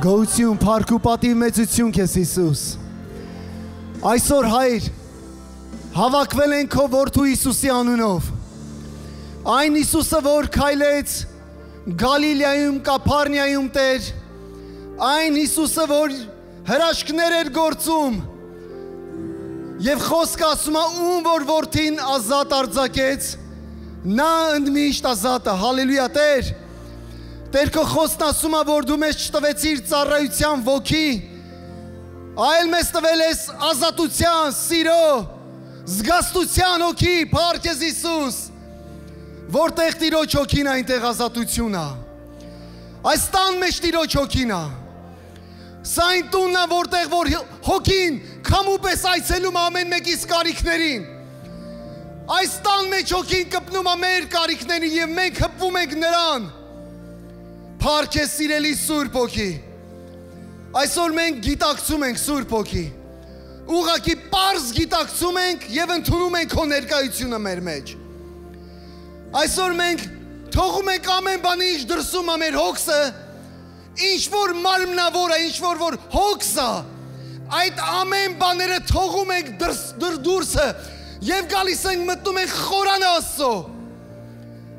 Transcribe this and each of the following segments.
Գոհություն, փառք ու պատիվ մեծություն քեզ Հիսուս։ Այսօր Հայր, հավաքվել ենք քո որդու Հիսուսի անունով։ Այն Հիսուսը, որ քայլեց Գալիլեայում, Կափառնիայում Տեր, այն Հիսուսը, որ հրաշքներ էր գործում, եւ խոսքը ասում է, ում որ որդին ազատ արձակեց, նա ընդմիշտ ազատ է։ Հալելույա, Տեր։ Տեր քո խոսքն ասում է, որ դու մեզ չտվեցիր ծառայության ոգի, այլ մեզ տվել ես ազատության, սիրո, զգաստության հոգի, փառք քեզ Հիսուս, որտեղ Տիրոջ հոգին է, այնտեղ ազատություն է։ Այս տան մեջ Տիրոջ հոգին է։ Սա այն տունն է, որտեղ որ հոգին քամուպես այցելում ամեն մեկիս կարիքներին։ Այս տան մեջ հոգին կպնում է մեր կարիքներին եւ մենք հպվում ենք նրան։ Փառք քեզ սիրելի Սուրբ Հոգի։ Այսօր մենք գիտակցում ենք Սուրբ Հոգի։ Ուղղակի պարզ գիտակցում ենք եւ ընդունում ենք քո ներկայությունը մեր մեջ։ Այսօր մենք թողում ենք ամեն բանի ինչ դրսում է մեր հոգսը, ինչ որ մարմնավոր է, ինչ որ հոգս է, այդ ամեն բաները թողում ենք դուրսը եւ գալիս ենք մտնում ենք խորան Աստծո։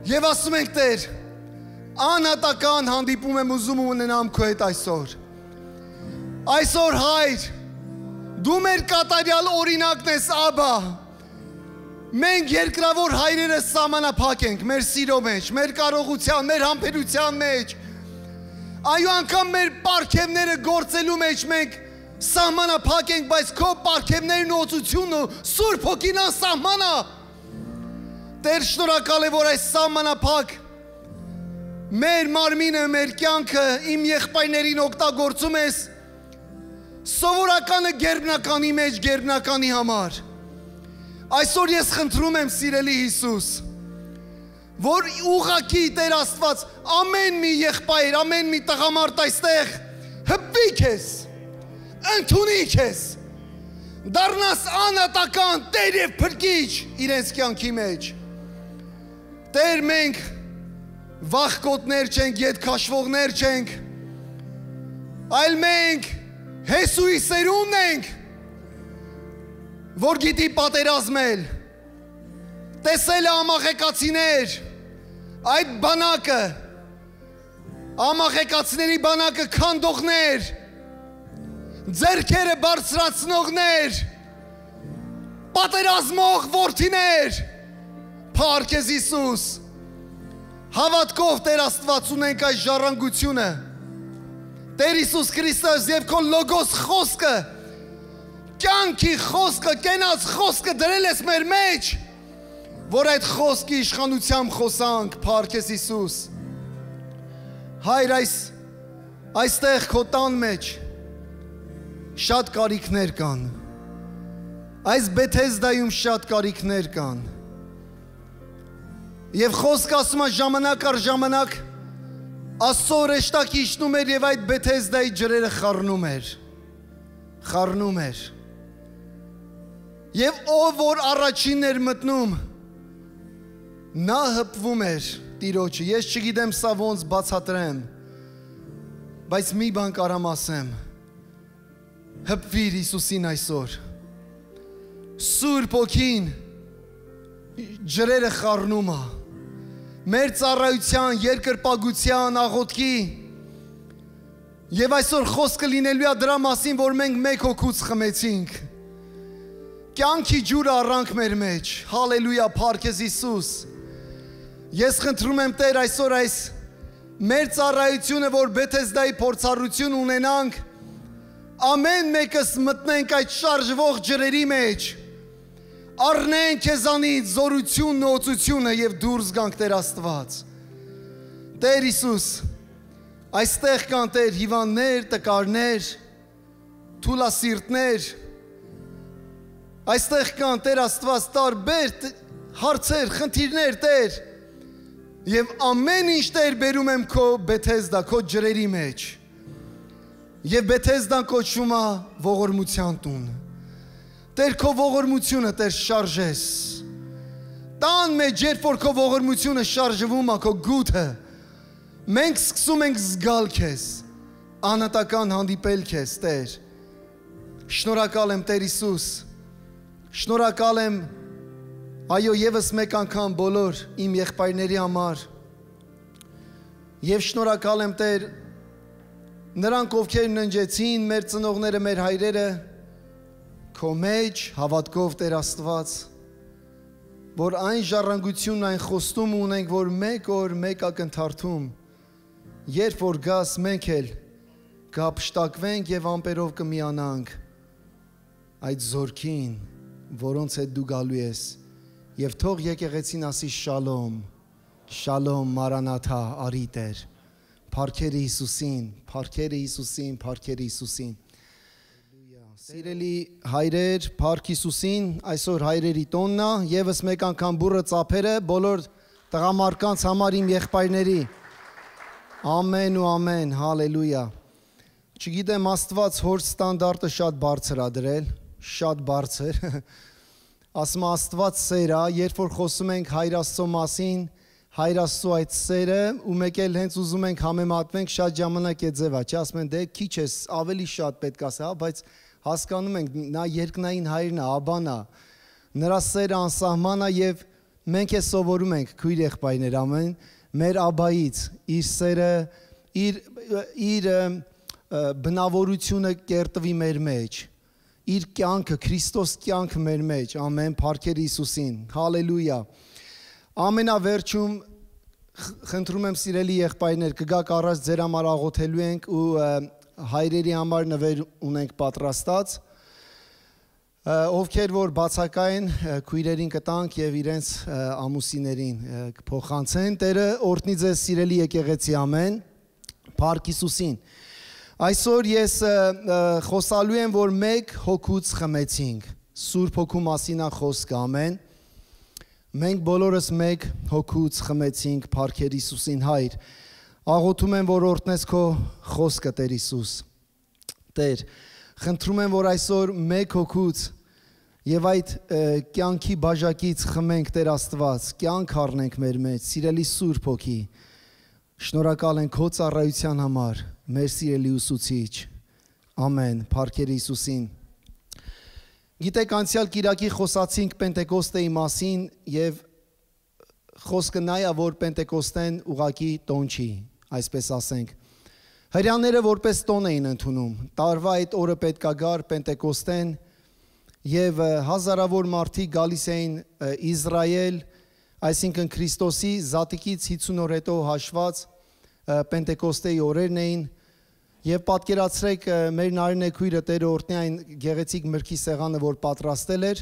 Եվ ասում ենք Տեր, անհատական հանդիպում եմ ուզում ունենամ քո հետ այսօր։ Այսօր Հայր, դու մեր կատարյալ օրինակն ես, Աբա։ Մենք երկրավոր հայրերս սահմանափակ ենք մեր սիրո մեջ, մեր կարողության, մեր համբերության մեջ։ Այո, անգամ մեր պարգևները գործելու մեջ մենք սահմանափակ ենք, բայց քո պարգևներն ու օծությունն ու Սուրբ Հոգին անսահման է։ Տեր, շնորհակալ եմ, որ այս սահմանափակ մեր մարմինը, մեր կյանքը, իմ եղբայրներին օգտագործում ես սովորականը գերբնականի մեջ, գերբնականի համար։ Այսօր ես խնդրում եմ, սիրելի Հիսուս, որ ուղղակի Տեր Աստված ամեն մի եղբայր, ամեն մի տղամարդ այստեղ հպվի քեզ, ընդունի քեզ, դառնաս անհատական Տեր եւ Փրկիչ իրենց կյանքի մեջ։ Տեր, մենք վախկոտներ չենք, ետքաշվողներ չենք, այլ մենք Հեսուի սերունդն ենք, որ գիտի պատերազմել, տեսել է ամաղեկացիներ, այդ բանակը, ամաղեկացիների բանակը քանդողներ, ձեռքերը բարձրացնողներ, պատերազմող որդիներ, փառք քեզ Հիսուս, հավատքով Տեր Աստված ունենք այս ժառանգությունը, Տեր Հիսուս Քրիստոս եւ քո լոգոս խոսքը, կյանքի խոսքը, կենաց խոսքը դրել ես մեր մեջ, որ այդ խոսքի իշխանությամբ խոսանք, փառք քեզ Հիսուս։ Հայր, այստեղ քո տան մեջ շատ կարիքներ կան, այս Բեթեսդայում շատ կարիքներ կան, եւ խոսքը ասում է ժամանակ առ ժամանակ Աստծո ռեշտակը իջնում էր եւ այդ Բեթեսդայի ջրերը խառնում էր։ Եվ ով որ առաջինն էր մտնում, նա հպվում էր Տիրոջը։ Ես չգիտեմ սա ոնց բացատրեմ, բայց մի բան կարամ ասեմ, հպվիր Հիսուսին այսօր։ Սուրբ Հոգին ջրերը խառնում է, մեր ծառայության, երկրպագության, աղոթքի, եւ այսօր խոսքը լինելու է դրա մասին, որ մենք մեկ հոգուց խմեցինք, կյանքի ջուրը առանք մեր մեջ, հալելույա, փառք քեզ Հիսուս։ Ես խնդրում եմ Տեր այսօր այս մեր ծառայությունը, որ Բեթեսդայի փորձառություն ունենանք, ամեն մեկս մտնենք այդ շարժվող ջրերի մեջ, առնենք քեզանից զորությունն ու օծությունը եւ դուրս գանք Տեր Աստված։ Տեր Հիսուս, այստեղ կան Տեր հիվանդներ, տկարներ, թուլասիրտներ, այստեղ կան Տեր Աստված տարբեր հարցեր, խնդիրներ Տեր, եւ ամեն ինչ Տեր բերում եմ քո Բեթեսդա, քո ջրերի մեջ, եւ Բեթեսդան կոչվում է ողորմության տուն։ Տեր քո ողորմությունը Տեր շարժես, տան մեջ երբ որ քո ողորմությունը շարժվում է, քո գութը, մենք սկսում ենք զգալ քեզ, անհատական հանդիպել քեզ, Տեր։ Շնորհակալ եմ, Տեր Հիսուս։ Շնորհակալ եմ, այո, եւս մեկ անգամ բոլոր իմ եղբայրների համար։ Եվ շնորհակալ եմ, Տեր, նրանք, ովքեր ննջեցին մեր ծնողները, մեր հայրերը, քո մեջ հավատքով, Տեր Աստված, որ այն ժառանգությունն, այն խոստումը ունենք, որ մեկ օր մեկ ակնթարթում, երբ որ գաս, մենք էլ կհափշտակվենք եւ ամպերով կմիանանք այդ զորքին, որոնց հետ դու գալու ես, եւ թող եկեղեցին ասի շալոմ, շալոմ, Մարանաթա, արի Տեր, փառքերը Հիսուսին, փառքերը Հիսուսին, փառքերը Հիսուսին։ Սիրելի հայրեր, փառք Հիսուսին, այսօր հայրերի տոնն է, եւս մեկ անգամ բուրը ծափերը բոլոր տղամարդկանց համար իմ եղբայրների։ Ամեն ու ամեն, հալելույա։ Չգիտեմ, Աստված հոր ստանդարտը շատ բարձր է դրել, շատ բարձր։ Ասում Աստված սեր է, երբ որ խոսում ենք Հայր Աստծո մասին, Հայր Աստծո այդ սերը, ու մեկ էլ հենց ուզում ենք համեմատվենք, շատ ժամանակ է ձևա, չէ, ասում են դե քիչ է, ավելի շատ պետք է ասա, բայց հասկանում ենք, նա երկնային հայրն է, աբան է, նրա սերը անսահման է եւ մենք է սովորում ենք քույր եղբայրներ ամեն մեր աբայից իր սերը, իր բնավորությունը կերտվի մեր մեջ, իր կյանքը, Քրիստոս կյանքը մեր մեջ, ամեն, փառքեր Հիսուսին, հալելույա։ Ամենավերջում խնդրում եմ սիրելի եղբայրներ, կգաք առաջ ձեր համար աղոթելու ենք ու հայրերի համար նվեր ունենք պատրաստած, ովքեր որ բացակային քույրերին կտանք եւ իրենց ամուսիներին կփոխանցեն, Տերը օրհնի ձեզ սիրելի եկեղեցի, ամեն, փառք Հիսուսին։ Այսօր ես խոսալու եմ, որ մեկ հոգուց խմեցինք, Սուրբ Հոգու մասին է խոսքը, ամեն, մենք բոլորս մեկ հոգուց խմեցինք, փառքեր Հիսուսին, Հայր, աղոթում եմ, որ օրհնես քո խոսքը, Տեր Հիսուս, Տեր, խնդրում եմ, որ այսօր մեկ հոգուց եւ այդ կյանքի բաժակից խմենք, Տեր Աստված, կյանք առնենք մեր մեջ, սիրելի Սուրբ Հոգի, շնորհակալ ենք քո ծառայության համար, մեր սիրելի ուսուցիչ, ամեն, փառքեր Հիսուսին։ Գիտեք, անցյալ կիրակի խոսացինք Պենտեկոստեի մասին եւ խոսքը նա է, որ Պենտեկոստեն ուղակի տոն չի, այսպես ասենք։ Հրեաները որպես տոն էին ընդունում, տարվա այդ օրը պետք է գար Պենտեկոստեն եւ հազարավոր մարդիկ գալիս էին Իսրայել, այսինքն Քրիստոսի զատիկից 50 օր հետո հաշված Պենտեկոստեի օրերն էին եւ պատկերացրեք մեր Նարինե քույրը Տերը օրհնի այն գեղեցիկ մրգի սեղանը, որ պատրաստել էր,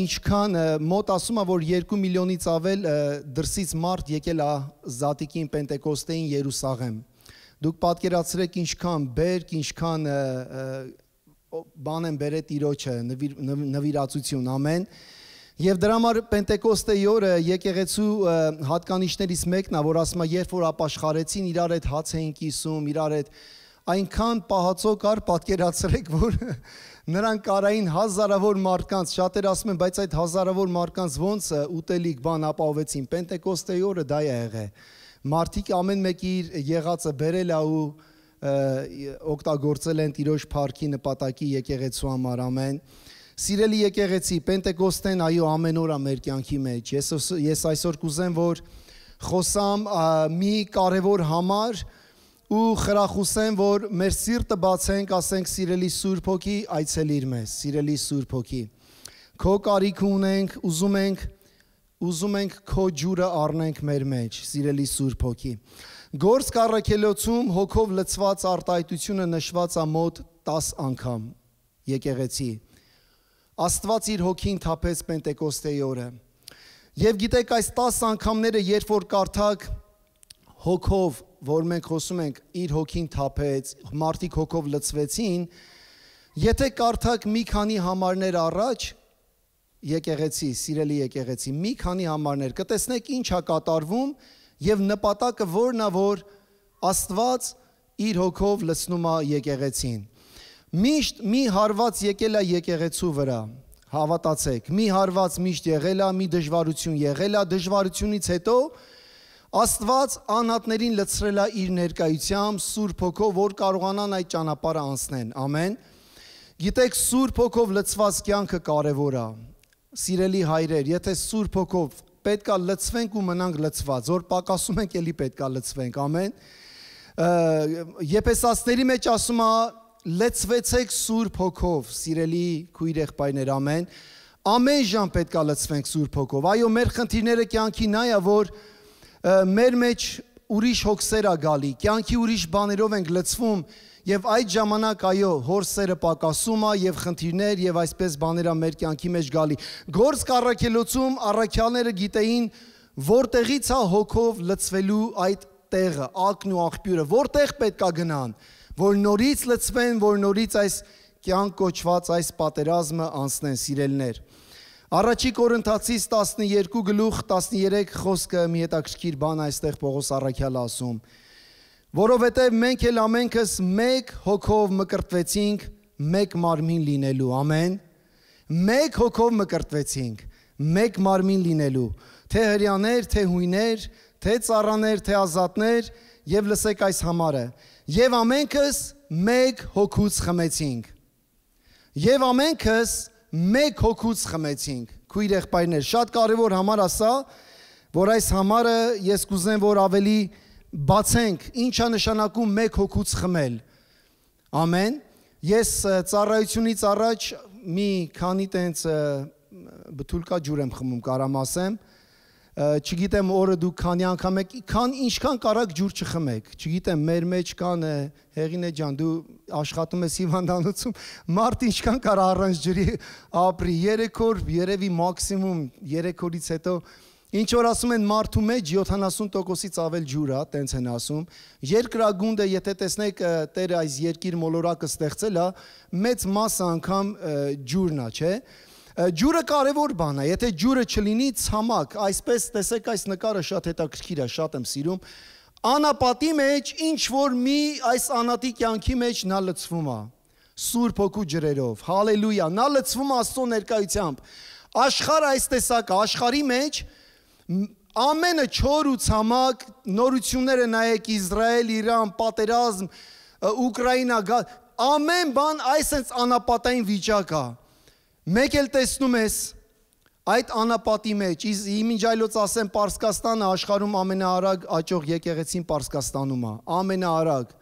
ինչքան մոտ ասում է, որ 2 միլիոնից ավել դրսից մարդ եկել է զատիկին Պենտեկոստեին Երուսաղեմ։ Դուք պատկերացրեք ինչքան բերք, ինչքան բան են բերել Տիրոջը, նվիրացություն, ամեն։ Եվ դրա համար Պենտեկոստեի օրը եկեղեցու հատկանիշներից մեկն է, որ ասում է, երբ որ ապաշխարեցին, իրար հետ հաց էին կիսում, իրար հետ այնքան պահածո կար, պատկերացրեք, որ նրանք կարային հազարավոր մարդկանց, շատերը ասում են, բայց այդ հազարավոր մարդկանց ոնց ուտելիք բան ապահովեցին, Պենտեկոստեի օրը դա է եղել։ Մարդիկ ամեն մեկը իր եղածը բերել է ու օգտագործել են Տիրոջ փառքի նպատակի եկեղեցու համար, ամեն։ Սիրելի եկեղեցի, Պենտեկոստեն, այո, ամեն օր է մեր կյանքի մեջ։ Ես այսօր կուզեմ, որ խոսամ մի կարևոր համար ու խրախուսեմ, որ մեր սիրտը բացենք, ասենք սիրելի Սուրբ Հոգի, այցելիր մեզ, սիրելի Սուրբ Հոգի։ Քո կարիք ունենք, ուզում ենք քո ջուրը առնենք մեր մեջ, սիրելի Սուրբ Հոգի։ Գործ կառաքելոցում հոգով լցված արտահայտությունը նշված է մոտ 10 անգամ եկեղեցի։ Աստված իր հոգին թափեց Պենտեկոստեի օրը։ Եվ գիտեք, այս 10 անգամները, երբ որ կարդակ հոգով, որ մենք խոսում ենք, իր հոգին թափեց, մարդիկ հոգով լցվեցին, եթե կարդակ մի քանի համարներ առաջ, եկեղեցի, սիրելի եկեղեցի, մի քանի համարներ, կտեսնեք ինչ է կատարվում եւ նպատակը որն է, որ Աստված իր հոգով լցնում է եկեղեցին։ Միշտ մի հարված եկել է եկեղեցու վրա, հավատացեք, մի հարված միշտ եղել է, մի դժվարություն եղել է, դժվարությունից հետո Աստված անհատներին լցրել է իր ներկայությամբ Սուրբ Հոգով, որ կարողանան այդ ճանապարհը անցնեն։ Ամեն։ Գիտեք, Սուրբ Հոգով լցված կյանքը կարևոր է։ Սիրելի հայրեր, եթե Սուրբ Հոգով պետքա լցվենք ու մնանք լցված, որ պակասում ենք, էլի պետքա լցվենք։ Ամեն։ Եփեսացիների մեջ ասում է. լցվեցեք Սուրբ Հոգով, սիրելի քույր եղբայրներ, ամեն։ Ամեն ժամ պետքա լցվենք Սուրբ Հոգով։ Այո, մեր խնդիրները կյանքի նա է, որ մեր մեջ ուրիշ հոգսեր է գալի, կյանքի ուրիշ բաներով ենք լցվում եւ այդ ժամանակ այո հոր սերը պակասում է եւ խնդիրներ եւ այսպես բաներ է մեր կյանքի մեջ գալի։ Գործ կառաքելոցում առաքյալները գիտեին որտեղից է հոգով լցվելու այդ տեղը, ակն ու աղբյուրը, որտեղ պետքա գնան, որ նորից լցվեն, որ նորից այս կյանք կոչված այս պատերազմը անցնեն, սիրելիներ։ Առաջի Կորինթացիս 12:13 խոսքը մի հետաքրքիր բան այստեղ Պողոս առաքյալը ասում, որովհետև մենք էլ ամենքս մեկ հոգով մկրտվեցինք մեկ մարմին լինելու, ամեն, մեկ հոգով մկրտվեցինք մեկ մարմին լինելու, թե հրյաներ, թե հույներ, թե ծառաներ, թե ազատներ, եւ լսեք այս համարը, եւ ամենքս մեկ հոգուց խմեցինք, եւ ամենքս մեկ հոգուց խմեցինք, քույր եղբայրներ, շատ կարևոր համար ասա, որ այս համարը ես կուզեմ, որ ավելի բացենք, ինչ է նշանակում մեկ հոգուց խմել, ամեն, ես ծառայությունից առաջ մի քանի տենց բթուլկա ջուր եմ խմում, կարամ ասեմ, չգիտեմ օրը դուք քանի անգամ եք, ինչքան կարակ ջուր չխմեք, չգիտեմ մեր մեջ կան Հեղինե ջան, դու աշխատում ես հիվանդանոցում, մարդ ինչքան կարա առանց ջրի ապրի, 3 օր, երևի մաքսիմում 3 օրից հետո, ինչ որ ասում են մարդու մեջ 70%-ից ավել ջուր է, տենց են ասում, երկրագունդը, եթե տեսնեք Տերը այս երկիր մոլորակը ստեղծել է, մեծ մասը անգամ ջուրն է, չէ։ Ջուրը կարևոր բան է, եթե ջուրը չլինի ցամաք, այսպես տեսեք այս նկարը շատ հետաքրքիր է, շատ եմ սիրում, անապատի մեջ ինչ որ մի այս անատի կյանքի մեջ նա լցվում է, Սուրբ Հոգու ջրերով, հալելույա, նա լցվում է Աստծո ներկայությամբ, աշխարհը այս տեսակ է, աշխարհի մեջ ամենը չոր ու ցամաք, նորությունները նայեք Իսրայել, Իրան, պատերազմ, Ուկրաինա, ամեն բան այսպես անապատային վիճակ է։ Մեկ էլ տեսնում ես այդ անապատի մեջ, իմինչ այլոց ասեմ Պարսկաստանը աշխարհում ամենաարագ աճող եկեղեցին Պարսկաստանում է, ամենաարագ,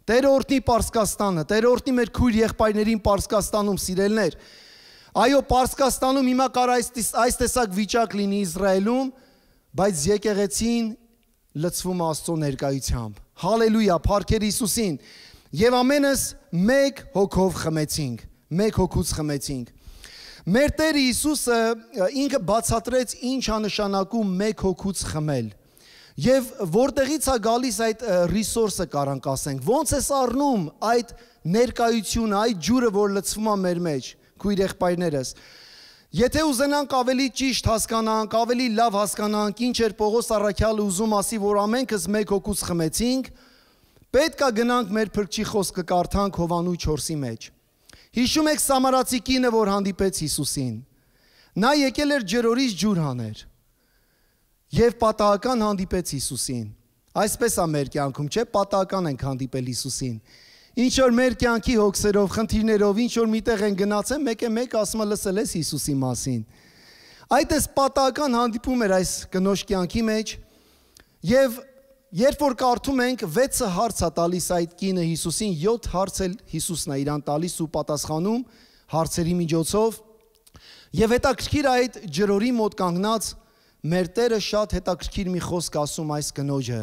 Տերը օրհնի Պարսկաստանը, Տերը օրհնի մեր քույր եղբայրներին Պարսկաստանում, սիրելիներ, այո Պարսկաստանում հիմա կար այս տեսակ վիճակ լինի Իսրայելում, բայց եկեղեցին լցվում է Աստծո ներկայությամբ, հալելույա, փառքեր Հիսուսին, եւ ամենս մեկ հոգով խմեցինք, մեկ հոգուց խմեցինք։ Մեր Տեր Հիսուսը ինքը բացատրեց ինչ է նշանակում մեկ հոգուց խմել եւ որտեղից է գալիս այդ ռեսուրսը կարանք ասենք ոնց է առնում այդ ներկայությունը այդ ջուրը որ լցվում է մեր մեջ քույր եղբայրներս եթե ուզենանք ավելի ճիշտ հասկանանք ավելի լավ հասկանանք ինչ էր Պողոս առաքյալը ուզում ասի որ ամենքս մեկ հոգուց խմեցինք պետք է գնանք մեր փրկչի խոսքը կարդանք Հովանու 4-ի մեջ Հիշում եք Սամարացի կինը, որ հանդիպեց Հիսուսին, նա եկել էր ջրորից ջուր հաներ և պատահական հանդիպեց Հիսուսին, այսպես է մեր կյանքում, չէ, պատահական ենք հանդիպել Հիսուսին, ինչ որ մեր կյանքի հոգսերով, խնդիրներով, ինչ որ միտեղ են գնացել, մեկ ասում է լսել ես Հիսուսի մասին, այդ ես պատահական հանդիպում էր այս կնոջ կյանքի մեջ և Երբ որ կարդում ենք 6 հարց է տալիս այդ կինը Հիսուսին, 7 հարց էլ Հիսուսն է իրան տալիս ու պատասխանում հարցերի միջոցով եւ հետաքրքիր այդ ջրորի մոտ կանգնած մեր Տերը շատ հետաքրքիր մի խոսք ասում այս կնոջը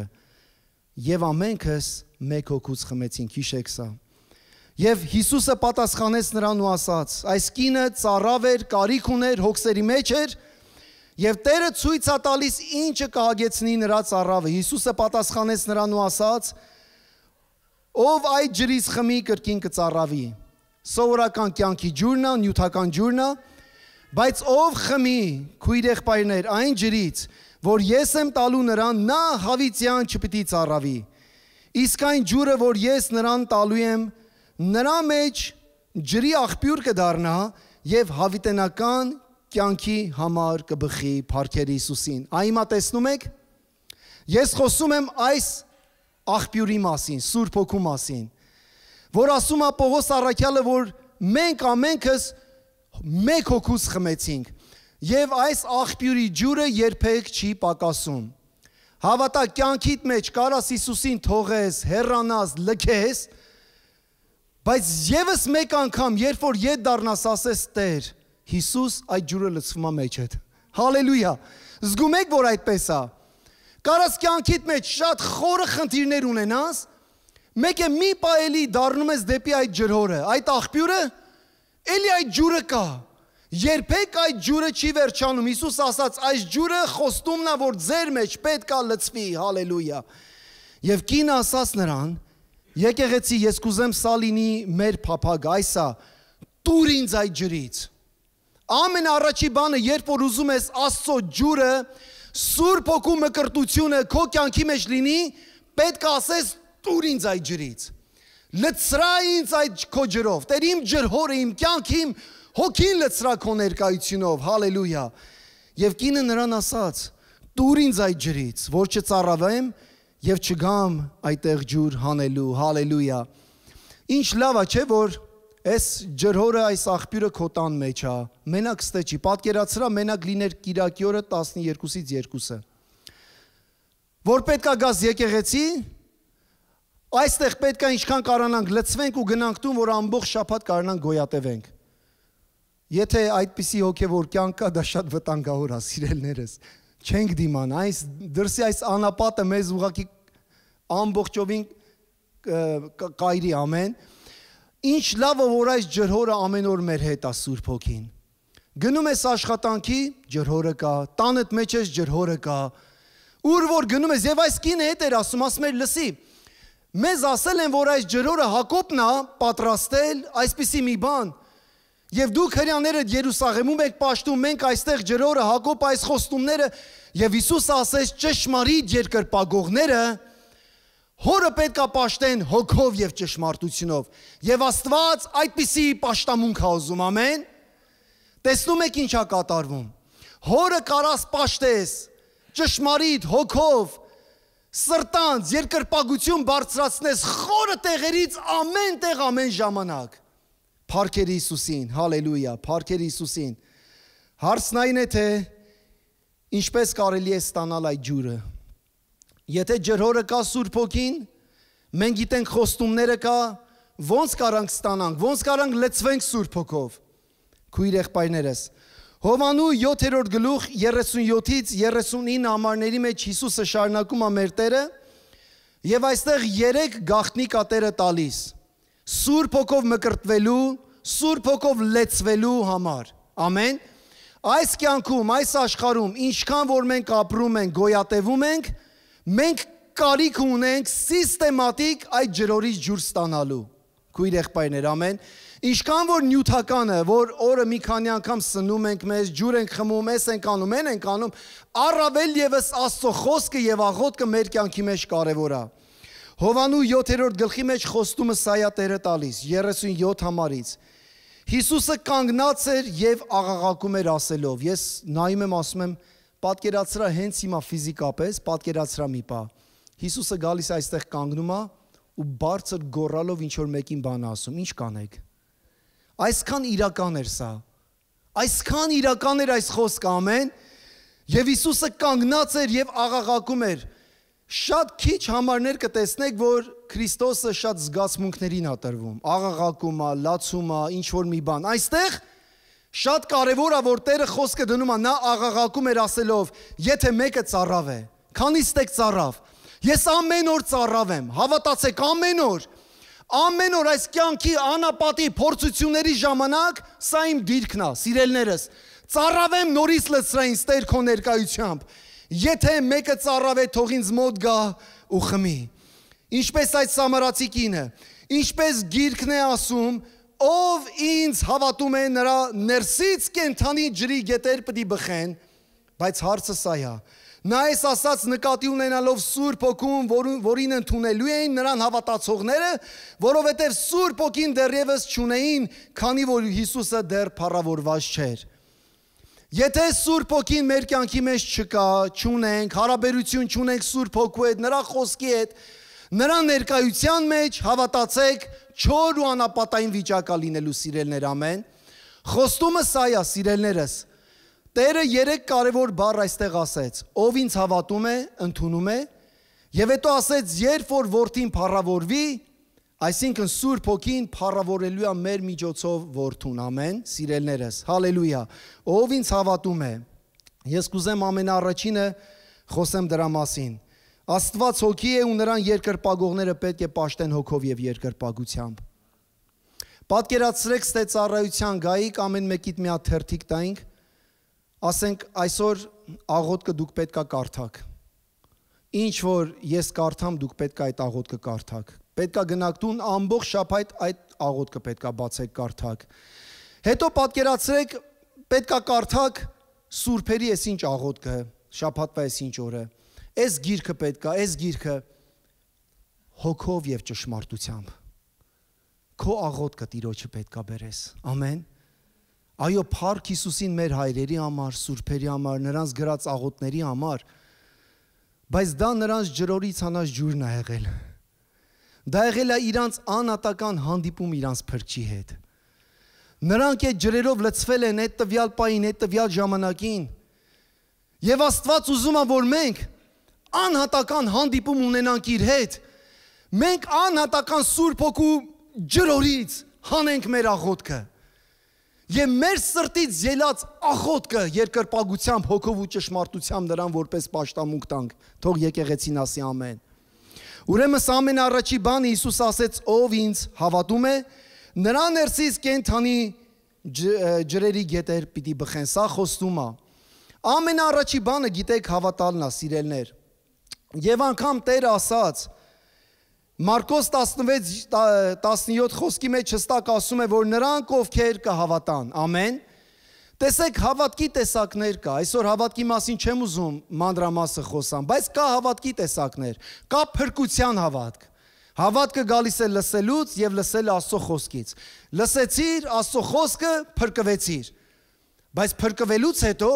եւ ամենքս մեկ հոգուց խմեցինք, հիշեք սա եւ Հիսուսը պատասխանեց նրան ու ասաց այս կինը ծառավ էր, կարիք ուներ, հոգսերի մեջ էր Եվ Տերը ցույց է տալիս ինչը կհագեցնի նրա ծառավը։ Հիսուսը պատասխանեց նրան ու ասաց. Ով այդ ջրից խմի կրկին կծառավի։ Սովորական կյանքի ջուրն է, նյութական ջուրն է, բայց ով խմի, քույր եղբայրներ, այն ջրից, որ ես եմ տալու նրան, նա հավիտյան չպիտի ծառավի։ Իսկ այն ջուրը, որ ես նրան տալու եմ, նրա մեջ ջրի աղբյուր կդառնա եւ հավիտենական կյանքի համար կբխի փառքեր Հիսուսին։ Այ հիմա տեսնում եք, Ես խոսում եմ այս աղբյուրի մասին, Սուրբ Հոգու մասին, որ ասում է Պողոս առաքյալը, որ մենք ամենքս մեկ հոգուց խմեցինք եւ այս աղբյուրի ջուրը երբեք չի պակասում։ Հավատա կյանքիդ մեջ կարաս Հիսուսին թողես, հեռանաս, լքես, բայց եւս մեկ անգամ, երբ որ ետ դառնաս, ասես Տեր, Հիսուս, այդ ջուրը լցվում է մեջդ։ Հալելույա։ Զգում եք, որ այդպես է։ Կարաս կյանքիդ մեջ շատ խորը խնդիրներ ունենաս, մեկ է մի պահելի դառնում ես դեպի այդ ջրհորը, այդ աղբյուրը, էլի այդ ջուրը կա։ Երբեք այդ ջուրը չի վերջանում։ Հիսուս ասաց, այս ջուրը խոստումն է, որ ձեր մեջ պետք է լցվի, հալելույա։ Եվ կինը ասաց նրան, եկեղեցի, ես կուզեմ սա լինի մեր փափագը, այս է, տուր ինձ այդ ջրից։ Ամենաառաջի բանը, երբ որ ուզում ես Աստծո ջուրը, Սուրբ Հոգու մկրտությունը քո կյանքի մեջ լինի, պետք է ասես տուր ինձ այդ ջրից։ Լցրա ինձ այդ քո ջրով։ Տեր իմ ջրհորը, իմ կյանքի, իմ հոգին լցրա քո ներկայությունով, հալելույա։ Եվ կինը նրան ասաց, տուր ինձ այդ ջրից, որ չծառավեմ եւ չգամ այդտեղ ջուր հանելու, հալելույա։ Ինչ լավ է, չէ՞ որ այս ջրհորը, այս աղբյուրը քո տան մեջ է, մենակ ստե չի, պատկերացրա մենակ լիներ Կիրակի օրը 12-ից 2-ը։ Որ պետք է գաս եկեղեցի, այստեղ պետք է ինչքան կարողանանք լցվենք ու գնանք տուն, որ ամբողջ շաբաթ կարողանանք գոյատևենք։ Եթե այդպիսի հոգևոր կյանք կա, դա շատ վտանգավոր է, սիրելիներս։ Չենք դիման, այս դրսի այս անապատը մեզ ուղղակի ամբողջովին կայրի, ամեն։ Ինչ լավ է, որ այս ջրհորը ամեն օր մեր հետ է Սուրբ Հոգին։ Գնում ես աշխատանքի, ջրհորը կա, տանդ մեջ ես ջրհորը կա։ Ուր որ գնում ես, եւ այս կինը հետ էր ասում, ասում էր, լսի, մեզ ասել են, որ այս ջրհորը Հակոբն է պատրաստել, այսպիսի մի բան։ Եվ դուք հрьяաներդ Երուսաղեմում եք պաշտում, մենք այստեղ ջրհորը, Հակոբ այս խոստումները, եւ Հիսուսը ասեց, ճշմարիտ երկրպագողները հորը պետք է պաշտեն հոգով եւ ճշմարտությունով։ Եվ Աստված այդպիսի պաշտամունք է ուզում, ամեն։ Տեսնում եք ինչ է կատարվում։ Հորը կարաս պաշտես ճշմարիտ հոգով, սրտանց երկրպագություն բարձրացնես խորը տեղերից ամեն տեղ ամեն ժամանակ։ Փառքեր Հիսուսին, հալելույա, փառքեր Հիսուսին։ Հարցն այն է, թե ինչպես կարելի է ստանալ այդ ջուրը։ Եթե ջրհորը կա Սուրբ Հոգին, մենք գիտենք խոստումները կա, ոնց կարանք ստանանք, ոնց կարանք լցվենք Սուրբ Հոգով։ Քույր եղբայրներս, Հովանու 7-րդ գլուխ 37-ից 39 համարների մեջ Հիսուսը շարունակում է մեր Տերը, եւ այստեղ 3 գաղտնիք է Տերը տալիս։ Սուրբ Հոգով մկրտվելու, Սուրբ Հոգով լեցվելու համար։ Ամեն։ Այս կյանքում, այս աշխարհում, ինչքան որ մենք ապրում ենք, գոյատևում ենք, մենք կարիք ունենք սիստեմատիկ այդ ջրորից ջուր ստանալու։ Քույր եղբայրներ, ամեն։ Ինչքան որ նյութականը, որ օրը մի քանի անգամ սնում ենք մեզ, ջուր ենք խմում, էս ենք անում, են ենք անում, առավել եւս Աստծո խոսքը եւ աղոթքը մեր կյանքի մեջ կարեւոր է։ Հովանու 7-րդ գլխի մեջ խոստումը սա է Տերը տալիս 37 համարից։ Հիսուսը կանգնած էր եւ աղաղակում էր ասելով. Ես նայում եմ, ասում եմ, պատկերացրա հենց հիմա ֆիզիկապես, պատկերացրա մի պահ։ Հիսուսը գալիս այստեղ կանգնում է ու բարձր գոռալով ինչ որ մեկին բան ասում։ Ինչ կանեք։ Այսքան իրական էր սա։ Այսքան իրական էր այս խոսքը, ամեն։ Եվ Հիսուսը կանգնած էր եւ աղաղակում էր։ Շատ քիչ համարներ կտեսնեք, որ Քրիստոսը շատ զգացմունքներին է տրվում, աղաղակում է, լացում է, ինչ որ մի բան։ Այստեղ շատ կարևոր է, որ Տերը խոսքը դնում է, նա աղաղակում էր ասելով, եթե մեկը ծառավ է, քանիստ եք ծառավ։ Ես ամեն օր ծառավ եմ, հավատացեք, ամեն օր այս կյանքի անապատի փորձությունների ժամանակ սա իմ դիրքն է, սիրելիներս։ Ծառավ եմ նորից լցրա ինձ Տեր քո ներկայությամբ։ Եթե մեկը ծառավ է, թող ինձ մոտ գա ու խմի։ Ինչպես այդ սամարացի կինը, ինչպես գիրքն է ասում, ով ինձ հավատում է, նրա ներսից կենդանի ջրի գետեր պիտի բխեն, բայց հարցը սա է։ Նա այս ասած նկատի ունենալով Սուրբ Հոգուն, որին ընդունելու էին նրան հավատացողները, որովհետև Սուրբ Հոգին դեռևս չունեին, քանի որ Հիսուսը դեռ փառավորված չէր։ Եթե Սուրբ Հոգին մեր կյանքի մեջ չկա, չունենք, հարաբերություն չունենք Սուրբ Հոգու հետ, նրա խոսքի հետ, նրա ներկայության մեջ, հավատացեք, չոր ու անապատային վիճակա լինելու սիրելներ, ամեն։ Խոստումը սա է, սիրելներս։ Տերը 3 կարևոր բառ այստեղ ասեց. ով ինձ հավատում է, ընդունում է, եւ հետո ասեց, երբ որ որդին փառավորվի, այսինքն Սուրբ Հոգին փառավորելու է մեր միջոցով որդուն, ամեն, սիրելներս, հալելույա, ով ինձ հավատում է, ես կուզեմ ամենաառաջինը խոսեմ դրա մասին, Աստված հոգի է ու նրան երկրպագողները պետք է պաշտեն հոգով եւ երկրպագությամբ, պատկերացրեք ստե ծառայության գայիք, ամեն մեկիդ մի հատ թերթիկ տայինք, ասենք այսօր աղոթքը դուք պետք է կարդաք, ինչ որ ես կարդամ դուք պետք է այդ աղոթքը կարդաք, պետք է գնաք տուն ամբողջ շաբաթ այդ աղոթքը պետք է բացեք կարդաք, հետո պատկերացրեք պետք է կարդաք սուրբերի այս ինչ աղոթքը, շաբաթվա այս ինչ օրը, այս գիրքը պետք է, այս գիրքը հոգով եւ ճշմարտությամբ, քո աղոթքը Տիրոջը պետք է բերես, ամեն, այո փառք Հիսուսին մեր հայրերի համար, սուրբերի համար, նրանց գրած աղոթների համար, բայց դա նրանց ջրորից հանած ջուրն է եղել, դա եղել է իրանց անհատական հանդիպում իրանց փրկչի հետ, նրանք այդ ջրերով լցվել են այդ տվյալ պահին, այդ տվյալ ժամանակին, եւ Աստված ուզում է, որ մենք անհատական հանդիպում ունենանք իր հետ, մենք անհատական Սուրբ Հոգու ջրորից հանենք մեր աղոթքը, եւ մեր սրտից ելած աղոթքը երկրպագությամբ, հոգով ու ճշմարտությամբ նրան որպես պաշտամունք տանք, թող եկեղեցին ասի ամեն։ Ուրեմն սա ամենաառաջի բանը Հիսուս ասեց, ով ինձ հավատում է, նրա ներսից կենդանի ջրերի գետեր պիտի բխեն, սա խոստում է։ Ամենաառաջի բանը գիտեք հավատալն է, սիրելներ։ Եվ անգամ Տերը ասաց, Մարկոս 16-17 խոսքի մեջ հստակ ասում է, որ նրանք ովքեր կհավատան, ամեն, տեսեք հավատքի տեսակներ կա, այսօր հավատքի մասին չեմ ուզում մանրամասը խոսամ, բայց կա հավատքի տեսակներ, կա փրկության հավատք, հավատքը գալիս է լսելուց և լսել Աստծո խոսքից, լսեցիր Աստծո խոսքը, փրկվեցիր, բայց փրկվելուց հետո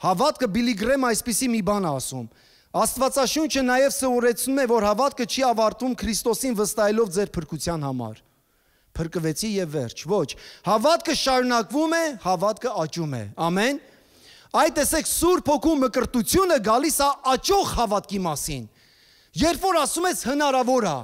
հավատքը Բիլի Գրեմ այսպիսի մի բան ասում, Աստվածաշունչը նաև սովորեցնում է, որ հավատքը չի ավարտվում Քրիստոսին վստահելով ձեր փրկության համար, փրկվեցի և վերջ, ոչ, հավատքը շարունակվում է, հավատքը աճում է, ամեն, այդ տեսեք Սուրբ Հոգու մկրտությունը գալիս է աճող հավատքի մասին, երբ որ ասում ես հնարավոր է,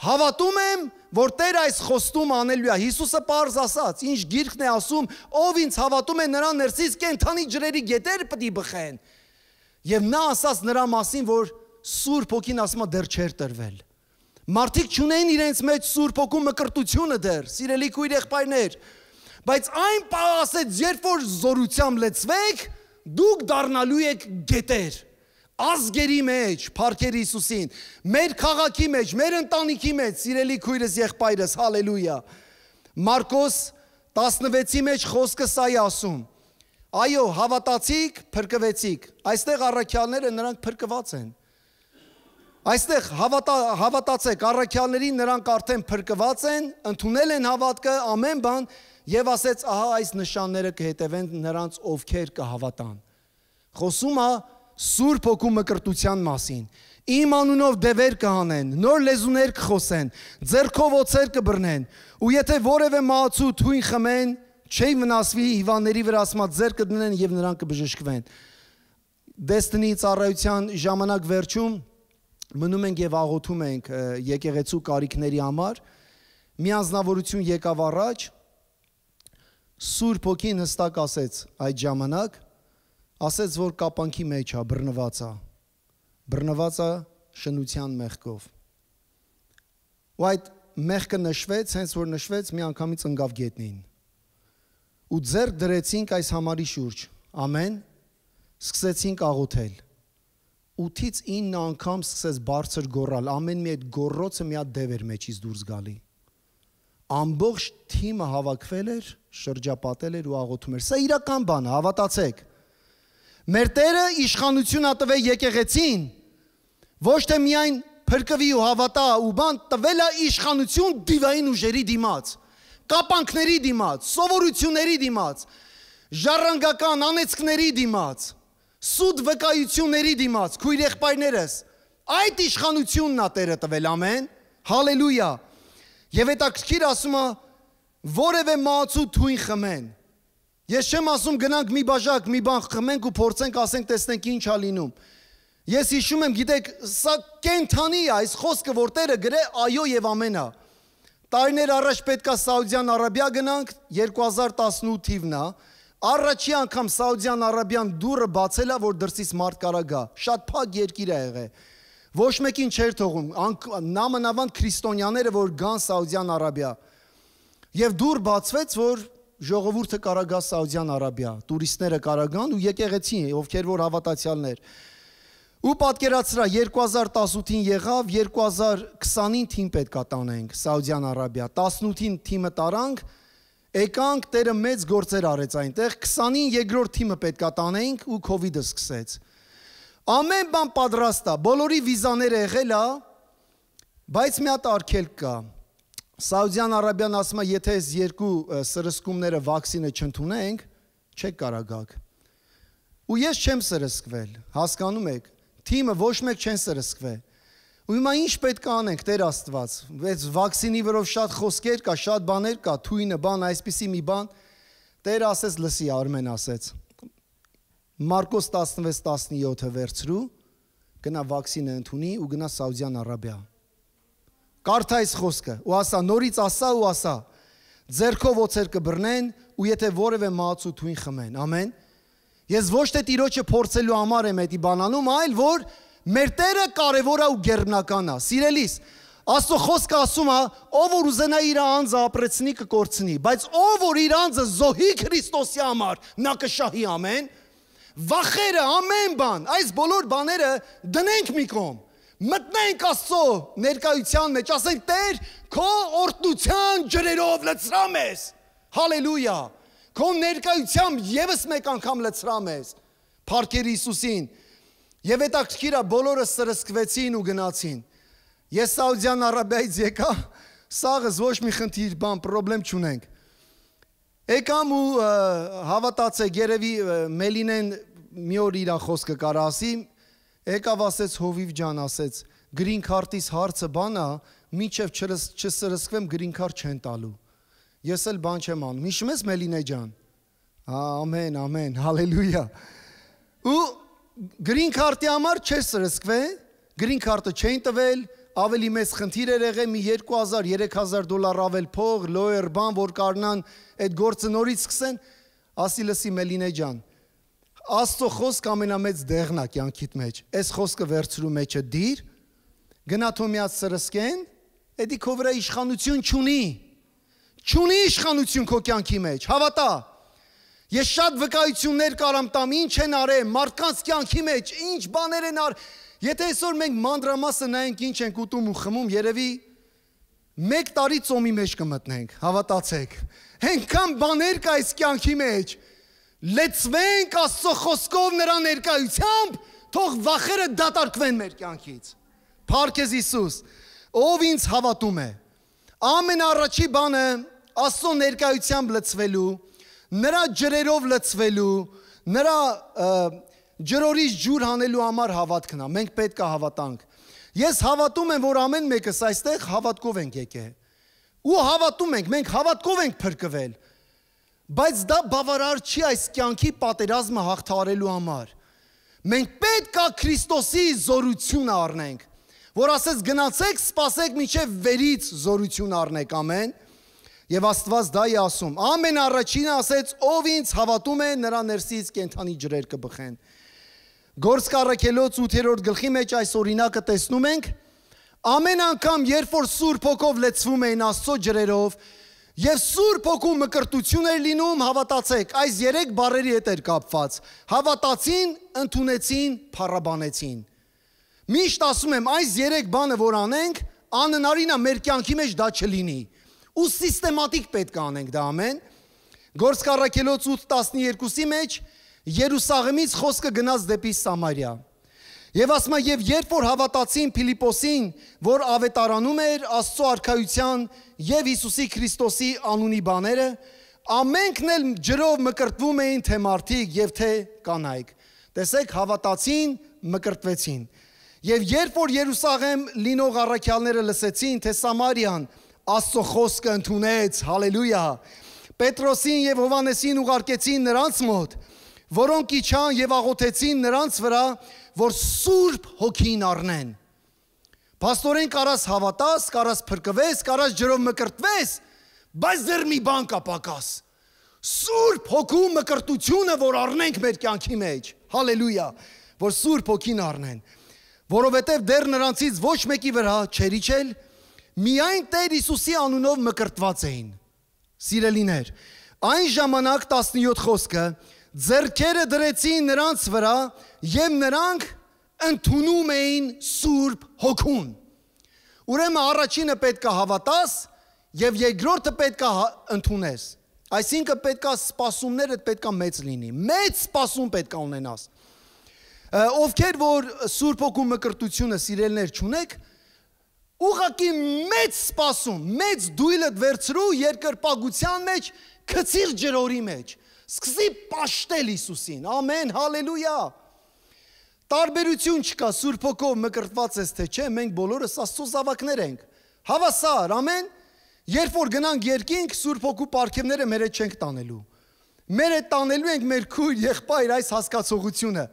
հավատում եմ, որ Տերը այս խոստումը անելու է, Հիսուսը պարզ ասաց, ինչ գիրքն է ասում, ով ինձ հավատում է նրան ներսից կենդանի ջրերի գետեր պիտի բխեն, և նա ասաց նրա մասին, որ Սուրբ Հոգին ասում է դեռ չէր տրվել, մարդիկ չունեն իրենց մեջ Սուրբ Հոգու մկրտությունը դեռ, սիրելի քույր եղբայրներ, բայց այն պահ ասեց, երբ որ զորությամբ լեցվեք, դուք դառնալու եք գետեր, ազգերի մեջ, փառքեր Հիսուսին, մեր քաղաքի մեջ, մեր ընտանիքի մեջ, սիրելի քույրս եղբայրս, հալելույա, Մարկոս 16-ի մեջ խոսքը սա է ասում, այո, հավատացիք, փրկվեցիք, այստեղ առաքյալները նրանք փրկված են, այստեղ հավատացեք, առաքյալներին նրանք արդեն փրկված են, ընդունել են հավատքը, ամեն բան, և ասեց, ահա այս նշանները կհետևեն նրանց ովքեր կհավատան, խոսում է Սուրբ Հոգու մկրտության մասին, իմ անունով դևեր կհանեն, նոր լեզուներ կխոսեն, ձեռքով օձեր կբռնեն, ու եթե որևէ մահացու թույն խմեն, չի վնասվի հիվանդների վրա ասած ձեռքը դնեն և նրանք կբժշկվեն։ Դեստնի ծառայության ժամանակ վերջում մնում ենք և աղոթում ենք եկեղեցու կարիքների համար, մի անձնավորություն եկավ առաջ, Սուրբ Հոգին հստակ ասեց այդ ժամանակ, ասեց, որ կապանքի մեջ է, բռնված է շնության մեղքով։ Ու այդ մեղքը նշվեց, հենց որ նշվեց, մի անգամից ընկավ գետնին։ Ու ձեռք դրեցինք այս համարի շուրջ, ամեն, սկսեցինք աղոթել։ 8-ից 9 անգամ սկսեց բարձր գոռալ, ամեն մի այդ գոռոցը մի հատ դև էր մեջից դուրս գալի։ Ամբողջ թիմը հավաքվել էր, շրջապատել էր ու աղոթում էր։ Սա իրական բան է, հավատացեք։ Մեր Տերը իշխանություն ա տվել եկեղեցին, ոչ թե միայն փրկվի ու հավատա ու բան, տվել է իշխանություն դիվային ուժերի դիմաց, կապանքների դիմաց, սովորությունների դիմաց, ժառանգական անեծքների դիմաց, սուտ վկայությունների դիմաց, քույր եղբայրներս, այդ իշխանությունն է Տերը տվել, ամեն, հալելույա, և հետաքրքիր ասում է, որևէ մածու թույն խմեն, ես չեմ ասում գնանք մի բաժակ, մի բան խմենք ու փորձենք, ասենք տեսնենք ինչ է լինում, ես հիշում եմ, գիտեք, սա կենթանի է, այս խոսքը, որ Տերը գրե այո և ամեն է, տարիներ առաջ պետք է Սաուդյան Արաբիա գնանք, 2018 թիվն է, առաջի անգամ Սաուդյան Արաբիան դուռը բացել է, որ դրսից մարդ կարա գա, շատ փակ երկիր է եղել, ոչ մեկին չէր թողում, նամանավանդ քրիստոնյաները, որ գան Սաուդյան Արաբիա, և դուռ բացվեց, որ ժողովուրդը կարա գա Սաուդյան Արաբիա, տուրիստները կարա գան ու եկեղեցի, ովքեր որ հավատացյալներ, ու պատկերացրա 2018-ին եղավ, 2020-ին թիմ պետք է տանենք Սաուդյան Արաբիա, 18-ին թիմը տարանք, եկանք, Տերը մեծ գործեր արեց այնտեղ, 20-ին երկրորդ թիմը պետք է տանենք ու քովիդը սկսեց, ամեն բան պատրաստ է, բոլորի վիզաները եղել է, բայց մի հատ արգելք կա, Սաուդյան Արաբիան ասում է, եթե այս երկու սրսկումները վաքսինը չընդունենք, չեք կարա գաք, ու ես չեմ սրսկվել, հասկանում եք, թիմը ոչ մեկ չեն սրսկվել, ու հիմա ինչ պետք է անենք, Տեր Աստված, այս վաքսինի վրով շատ խոսքեր կա, շատ բաներ կա, թույնը բան, այսպիսի մի բան, Տերը ասեց լսի, Արմեն ասեց, Մարկոս 16-17 վերցրու, գնա վաքսինը ընդունի ու գնա Սաուդյան Արաբիա, կարդա այս խոսքը, ու ասա, նորից ասա ու ասա, ձեռքով օձեր կբռնեն, ու եթե որևէ մածու թույն խմեն, ամեն, ես ոչ թե Տիրոջը փորձելու համար եմ էդի բանանում, այլ որ մեր Տերը կարևոր է ու գերբնական է, սիրելիս, Աստծո խոսքը ասում է, ով որ ուզենա իր անձը ապրեցնի կկորցնի, բայց ով որ իր անձը զոհի Քրիստոսի համար, նա կշահի, ամեն, վախերը, ամեն բան, այս բոլոր բաները դնենք մի կողմ, մտնենք Աստծո ներկայության մեջ, ասենք Տեր, քո օրհնության ջրերով լցրա մեզ, հալելույա, քո ներկայությամբ ևս մեկ անգամ լցրա մեզ, փառքեր Հիսուսին, եւ հետաքրքիր է, բոլորը սրսկվեցին ու գնացին, ես Սաուդյան Արաբիայից եկա, սաղս ոչ մի խնդիր բան, պրոբլեմ չունենք, եկամ ու հավատացեք, երևի Մելինեն մի օր իր խոսքը կարա ասի, եկավ ասեց Հովիվ ջան ասեց, գրին քարտից հարցը բանա, մինչև չսրսկվեմ գրին քարտ չեն տալու, ես էլ բան չեմ անում, հիշում ես Մելինե ջան, ամեն, ամեն, հալելույա, ու գրին քարտի համար չես սրսկվել, գրին քարտը չէին տվել, ավելի մեծ խնդիր էր եղել, մի 2000-3000 դոլար ավել փող, լոյեր բան, որ կարնան այդ գործը նորից սկսեն, ասի լսի Մելինե ջան, Աստծո խոսք ամենամեծ դեղն է կյանքիդ մեջ, այս խոսքը վերցրու մեջը դիր, գնա թո միած սրսկեն, էդի քո վրա իշխանություն չունի իշխանություն քո կյանքի մեջ, հավատա, ես շատ վկայություններ կարամ տամ, ինչ են արել, մարդկանց կյանքի մեջ, ինչ բաներ են արել, եթե այսօր մենք մանրամասը նայենք ինչ ենք ուտում ու խմում, երևի 1 տարի ծոմի մեջ կմտնենք, հավատացեք, այնքան բաներ կա այս կյանքի մեջ, լեցվենք Աստծո խոսքով նրա ներկայությամբ, թող վախերը դատարկվեն մեր կյանքից, փառքեզ Հիսուս, ով ինձ հավատում է, ամենաառաջի բանը Աստծո ներկայությամբ լցվելու, նրա ջրերով լցվելու, նրա ջրորից ջուր հանելու համար հավատքն է, մենք պետք է հավատանք, ես հավատում եմ, որ ամեն մեկս այստեղ հավատքով ենք եկել, ու հավատում ենք, մենք հավատքով ենք փրկվել, բայց դա բավարար չի այս կյանքի պատերազմը հաղթահարելու համար, մենք պետք է Քրիստոսի զորությունը առնենք, որ ասեց գնացեք, սպասեք մինչև վերից զորություն առնեք, ամեն, և Աստված դա է ասում, ամեն առաջինը ասեց, ով ինձ հավատում է, նրա ներսից կենդանի ջրեր կբխեն, Գործք առաքելոց 8-րդ գլխի մեջ այս օրինակը տեսնում ենք, ամեն անգամ երբ որ Սուրբ Հոգով լեցվում էին Աստծո ջրերով, եւ Սուրբ Հոգու մկրտություն էր լինում, հավատացեք, այս 3 բառերի հետ էր կապված, հավատացին, ընդունեցին, փառաբանեցին, միշտ ասում եմ, այս 3 բանը որ անենք, անհնարին է մեր կյանքի մեջ դա չլինի, ու սիստեմատիկ պետք է անենք դա, ամեն, Գործք առաքելոց 8:12-ի մեջ Երուսաղեմից խոսքը գնաց դեպի Սամարիա, եւ ասում է, եւ երբ որ հավատացին Փիլիպոսին, որ ավետարանում էր Աստծո արքայության եւ Հիսուսի Քրիստոսի անունի բաները, ամենքն էլ ջրով մկրտվում էին թե մարդիկ եւ թե կանայք։ Տեսեք, հավատացին, մկրտվեցին։ Եվ երբ որ Երուսաղեմ լինող առաքյալները լսեցին, թե Սամարիան Աստծո խոսքը ընդունեց, հալելույա, Պետրոսին եւ Հովանեսին ուղարկեցին նրանց մոտ, որոնք իջան եւ աղոթեցին նրանց վրա, որ Սուրբ Հոգին առնեն։ Պաստորեն կարաս հավատաս, կարաս փրկվես, կարաս ջրով մկրտվես, բայց դեռ մի բան կա պակաս։ Սուրբ Հոգու մկրտությունը, որ առնենք մեր կյանքի մեջ, հալելույա, որ Սուրբ Հոգին առնեն, որովհետև դեռ նրանցից ոչ մեկի վրա չեր իջել, միայն Տեր Հիսուսի անունով մկրտված էին։ Սիրելիներ, այն ժամանակ 17 խոսքը ձեռքերը դրեցին նրանց վրա եւ նրանք ընդունում էին Սուրբ Հոգուն։ Ուրեմն առաջինը պետք է հավատաս եւ երկրորդը պետք է ընդունես։ Այսինքն պետք է սպասումներդ պետք է մեծ լինի։ Մեծ սպասում պետք է ունենաս։ Ովքեր որ Սուրբ Հոգու մկրտությունը սիրելներ չունեք, ուղղակի մեծ սպասում, մեծ դույլդ վերցրու երկրպագության մեջ, գցիր ջրորի մեջ, սկսի պաշտել Հիսուսին, ամեն, հալելույա։ Տարբերություն չկա, Սուրբ Հոգով մկրտված ես թե չէ, մենք բոլորս Աստծո զավակներ ենք, հավասար, ամեն, երբ որ գնանք երկինք, Սուրբ Հոգու պարգևները մեր հետ չենք տանելու, մեր հետ տանելու ենք մեր քույր, եղբայր այս հասկացողությունը,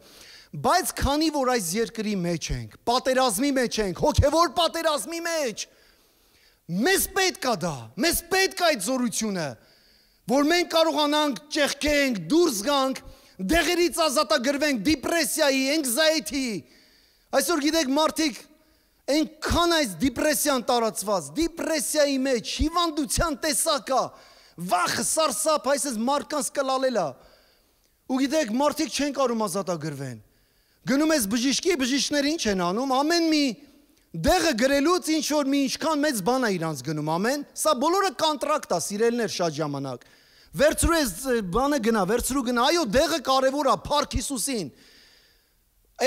բայց քանի որ այս երկրի մեջ ենք, պատերազմի մեջ ենք, հոգևոր պատերազմի մեջ, մեզ պետք է դա, մեզ պետք է այդ զորությունը, որ մենք կարողանանք ճեղքենք, դուրս գանք, դեղերից ազատագրվենք, դիպրեսիայի, anxiety, այսօր գիտեք մարդիկ, այնքան այս դիպրեսիան տարածված, դիպրեսիայի մեջ, հիվանդության տեսակա, վախը, սարսափ, այսպես մարդկանց կլալելա, ու գիտեք մարդիկ չեն կարում ազատագրվեն, գնում ես բժիշկի, բժիշկները ինչ են անում, ամեն մի դեղը գրելուց ինչ որ մի ինչքան մեծ բան է իրանց գնում, ամեն, սա բոլորը կոնտրակտ է, սիրելներ շատ ժամանակ, վերցրու ես բանը գնա, վերցրու գնա, այո դեղը կարևոր է, փառք Հիսուսին,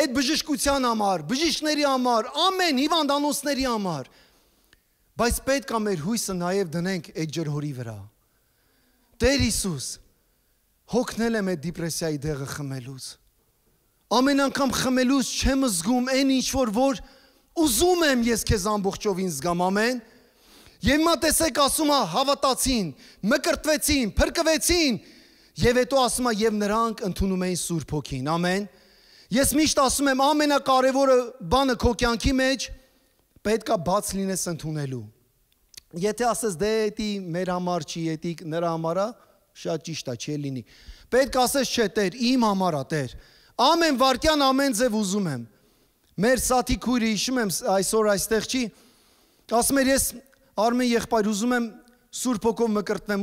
այդ բժշկության համար, բժիշկների համար, ամեն հիվանդանոցների համար, բայց պետք է մեր հույսը նաև դնենք այդ ջրհորի վրա, Տեր Հիսուս, հոգնել եմ այդ դիպրեսիայի դեղը խմելուց, ամեն անգամ խմելուց չեմ զգում այն ինչ որ ուզում եմ ես քեզ ամբողջովին զգամ, ամեն, եւ հիմա տեսեք ասում է հավատացին, մկրտվեցին, փրկվեցին, եւ հետո ասում է եւ նրանք ընդունում էին Սուրբ Հոգին, ամեն, ես միշտ ասում եմ ամենակարևորը բանը քո կյանքի մեջ պետք է բաց լինես ընդունելու, եթե ասես դե էդի մեր համար չի, էդի նրա համար է, շատ ճիշտ է, չի լինի, պետք է ասես չէ Տեր, իմ համար է Տեր, ամեն վարքյան ամեն ձև ուզում եմ, մեր սաթի քույրը հիշում եմ այսօր այստեղ չի, ասում էր ես Արմեն եղբայր ուզում եմ Սուրբ Հոգով մկրտվեմ,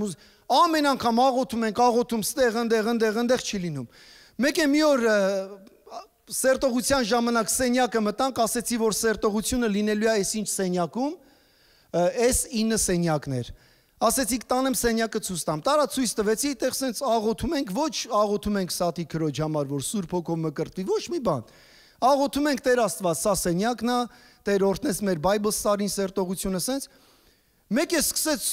ամեն անգամ աղոթում ենք, աղոթում ստեղ, ընդեղ չի լինում, մեկ է մի օր սերտողության ժամանակ սենյակը մտանք, ասեցի որ սերտողությունը լինելու է այս ինչ սենյակում, այս 9 սենյակն էր, ասեցիք տանեմ սենյակը ցույց տամ, տարա ցույց տվեցի, այդտեղ սենց աղոթում ենք, ոչ աղոթում ենք սաթի քրոջ համար, որ Սուրբ Հոգով մկրտվի, ոչ մի բան, աղոթում ենք Տեր Աստված, սա սենյակն է, Տեր օրհնես մեր Bible Study-ին սերտողությունը սենց, մեկ է սկսեց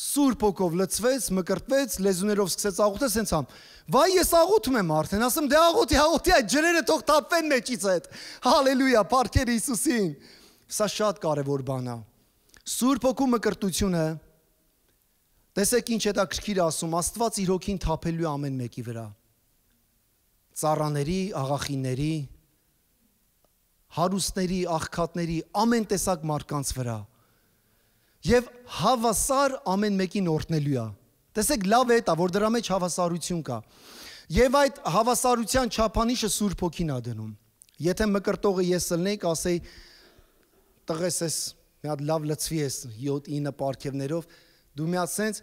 Սուրբ Հոգով լցվեց, մկրտվեց, լեզուներով սկսեց աղոթել, սենց ամ, վայ ես աղոթում եմ արդեն, ասեմ դե աղոթի, այդ ջրերը թող թափվեն մեջից այդ, հալելույա, փառքեր Հիսուսին, սա շատ կարևոր բան է, Սուրբ Հոգու մկրտությունը, տեսեք ինչ հետաքրքիր ասում, Աստված իր հոգին թափելու ամեն մեկի վրա, ծառաների, աղախինների, հարուստների, աղքատների, ամեն տեսակ մարդկանց վրա, և հավասար ամեն մեկին օրհնելու է, տեսեք լավ է դա, որ դրա մեջ հավասարություն կա, և այդ հավասարության չափանիշը Սուրբ Հոգին է դնում, եթե մկրտողը ես ըլնեի, կասեի, տղես ես, մի հատ լավ լցվի ես 7-9 պարգևներով, դու մի հատ սենց,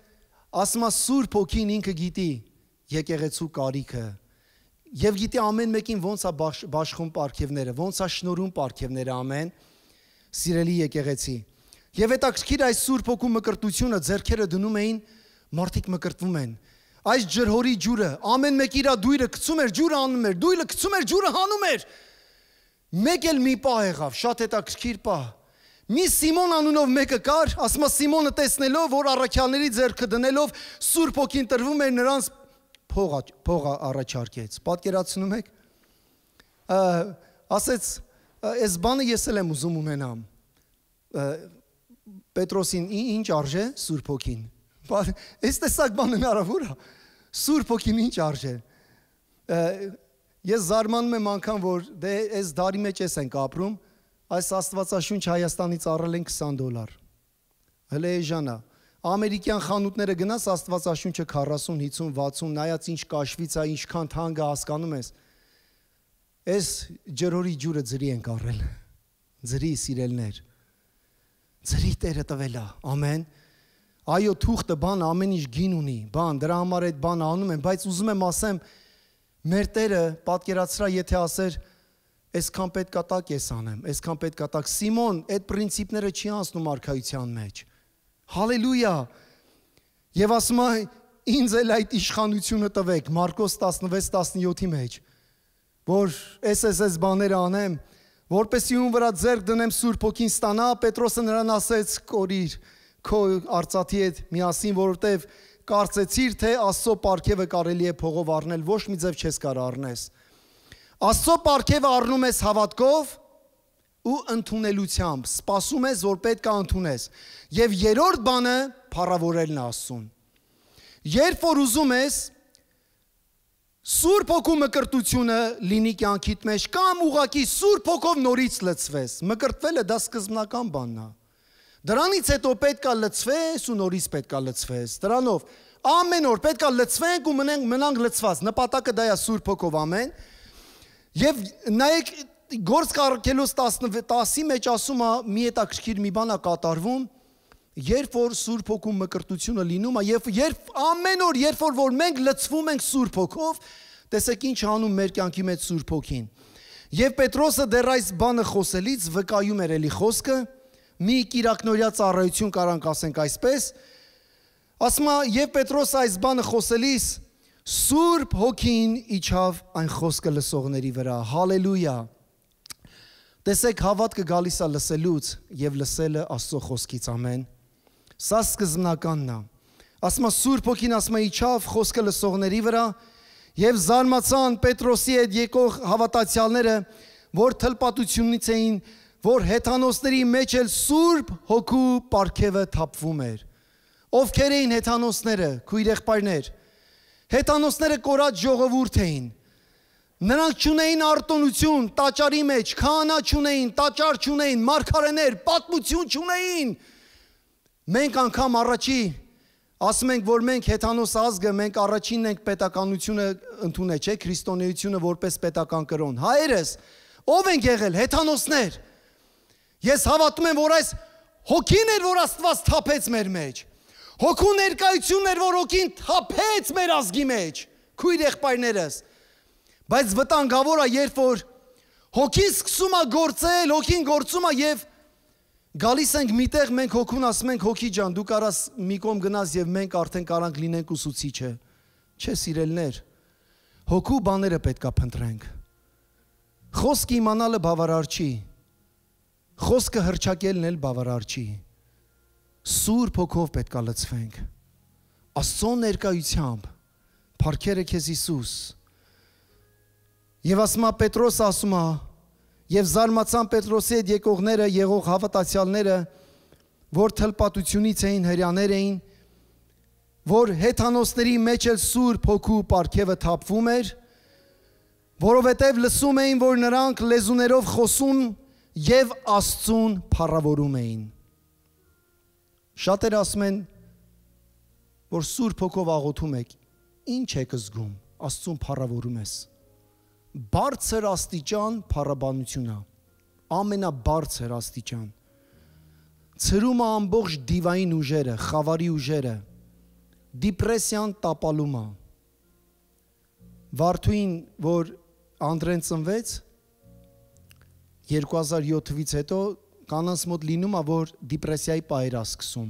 ասում է Սուրբ Հոգին ինքը գիտի եկեղեցու կարիքը, և գիտի ամեն մեկին ոնց է բաշխում պարգևները, ոնց է շնորհում պարգևները, ամեն, սիրելի եկեղեցի, և հետաքրքիր այս Սուրբ Հոգու մկրտությունը ձեռքերը դնում էին, մարդիկ մկրտվում են, այս ջրհորի ջուրը, ամեն մեկ իր դույրը գցում էր, ջուրը հանում էր, դույլը գցում էր, ջուրը հանում էր, մեկ էլ մի պահ եղավ, շատ հետաքրքիր պահ, Մի Սիմոն անունով մեկը կար, ասма Սիմոնը տեսնելով, որ առաքյալների ձեռքը դնելով Սուրբ Հոգին տրվում էր նրանց փող առաջարկեց։ Պատկերացնում եք։ Ասեց, այս բանը ես էլ եմ ուզում ունենամ։ Պետրոսին ինչ արժե Սուրբ Հոգին։ Այս տեսակ բան հնարավոր է։ Սուրբ Հոգին ինչ արժե։ Ես զարմանում եմ անգամ, որ դե այս դարի մեջ ես ենք ապրում, այս Աստվածաշունչ Հայաստանից առել են $20։ Հələ էժանա։ Ամերիկյան խանութները գնաս Աստվածաշունչը 40, 50, 60, նայած ինչ կաշվից է, ինչքան թանկ է, հասկանում ես։ Այս ջրորի ջուրը ձրի ենք առել։ Ձրի սիրելներ։ Ձրի Տերը տվել է։ Ամեն։ Այո, թուղթը բան ամեն ինչ գին ունի, բան, դրա համար այդ բանը անում են, բայց ուզում եմ ասեմ, մեր Տերը պատկերացրա, եթե ասեր, այսքան պետքա տակ ես անեմ, այսքան պետքա տակ։ Սիմոն այդ պրինցիպները չի անցնում արքայության մեջ։ Հալելույա։ Եվ ասում է, ինձ էլ այդ իշխանությունը տվեք, Մարկոս 16-17-ի մեջ, որ այս բաները անեմ, որպեսզի ում վրա ձեռք դնեմ Սուրբ Հոգին ստանա, Պետրոսը նրան ասեց, կորիր քո արծաթի հետ միասին, որովհետև կարծեցիր, թե Աստծո պարգևը կարելի է փողով առնել, ոչ մի ձև չես կարող առնես։ Աստծո պարգևը առնում ես հավատքով ու ընդունելությամբ, սպասում ես, որ պետք է ընդունես։ Եվ երրորդ բանը փառավորելն է Աստծուն։ Երբ որ ուզում ես Սուրբ Հոգու մկրտությունը լինի կյանքիդ մեջ, կամ ուղղակի Սուրբ Հոգով նորից լցվես, մկրտվելը դա սկզբնական բանն է։ Դրանից հետո պետք է լցվես ու նորից պետք է լցվես։ Դրանով ամեն օր պետք է լցվենք ու մնանք լցված։ Նպատակը դա է Սուրբ Հոգով, ամեն։ Եվ նայեք Գործք առաքելոց 10-ի մեջ ասում է մի հետաքրքիր մի բան է կատարվում, երբ որ Սուրբ Հոգու մկրտությունը լինում է, երբ ամեն օր, երբ որ մենք լցվում ենք Սուրբ Հոգով, տեսեք ինչ անում մեր կյանքի մեջ Սուրբ Հոգին։ Եվ Պետրոսը դեռ այս բանը խոսելից վկայում էր էլի խոսքը, մի կիրակնորյա ծառայություն կարանք ասենք այսպես, ասում է, եւ Պետրոսը այս բանը խոսելիս Սուրբ Հոգին իջավ այն խոսքը լսողների վրա, հալելույա։ Տեսեք հավատքը գալիս է լսելուց եւ լսելը Աստծո խոսքից, ամեն։ Սա սկզբնականն է։ Ասում է Սուրբ Հոգին ասում է իջավ խոսքը լսողների վրա եւ զարմացան Պետրոսի հետ եկող հավատացյալները, որ թլպատությունից էին, որ հեթանոսների մեջ էլ Սուրբ Հոգու պարգևը թափվում էր։ Ովքեր էին հեթանոսները, քույր եղբայրներ։ Հեթանոսները կորած ժողովուրդ էին։ Նրանք չունեին արտոնություն, տաճարի մեջ, քահանա չունեին, տաճար չունեին, մարգարեներ, պատմություն չունեին։ Մենք անգամ առաջի ասում ենք, որ մենք հեթանոս ազգը, մենք առաջինն ենք պետականությունը ընդունել, չէ՞, քրիստոնեությունը որպես պետական կրոն։ Հայերս ով են եղել, հեթանոսներ։ Ես հավատում եմ, որ այս հոգին էր, որ Աստված թափեց մեր մեջ։ Հոգու ներկայությունն էր, որ հոգին թափեց մեր ազգի մեջ, քույր եղբայրներս։ Բայց վտանգավոր է, երբ որ հոգին սկսում է գործել, հոգին գործում է եւ գալիս ենք միտեղ, մենք հոգուն ասում ենք, հոգի ջան, դու կարաս մի կողմ գնաս եւ մենք արդեն կարանք լինենք ուսուցիչը։ Չէ, սիրելներ, հոգու բաները պետքա փնտրենք։ Խոսքը իմանալը բավարար չի։ Խոսքը հրճակելն էլ բավարար չի։ Սուրբ Հոգով պետքա լցվենք։ Աստծո ներկայությամբ փառքերը քեզ Հիսուս։ Եվ ասում է Պետրոս ասում է, եւ զարմացան Պետրոսի հետ եկողները, եղող հավատացյալները, որ թլպատությունից էին, հրյաներ էին, որ հեթանոսների մեջ էլ Սուրբ Հոգու պարգևը թափվում էր, որովհետև լսում էին, որ նրանք լեզուներով խոսում եւ Աստծուն փառավորում էին։ Շատերը ասում են, որ Սուրբ Հոգով աղոթում եք, ինչ եք զգում, Աստծուն փառավորում ես։ Բարձր աստիճան փառաբանություն է, ամենաբարձր աստիճան։ Ցրում է ամբողջ դիվային ուժերը, խավարի ուժերը, դիպրեսիան տապալում է։ Վարդուին, որ Անդրեն ծնվեց, 2007 թվականից հետո կանանց մոտ լինում է, որ դիպրեսիայի պահեր է սկսում։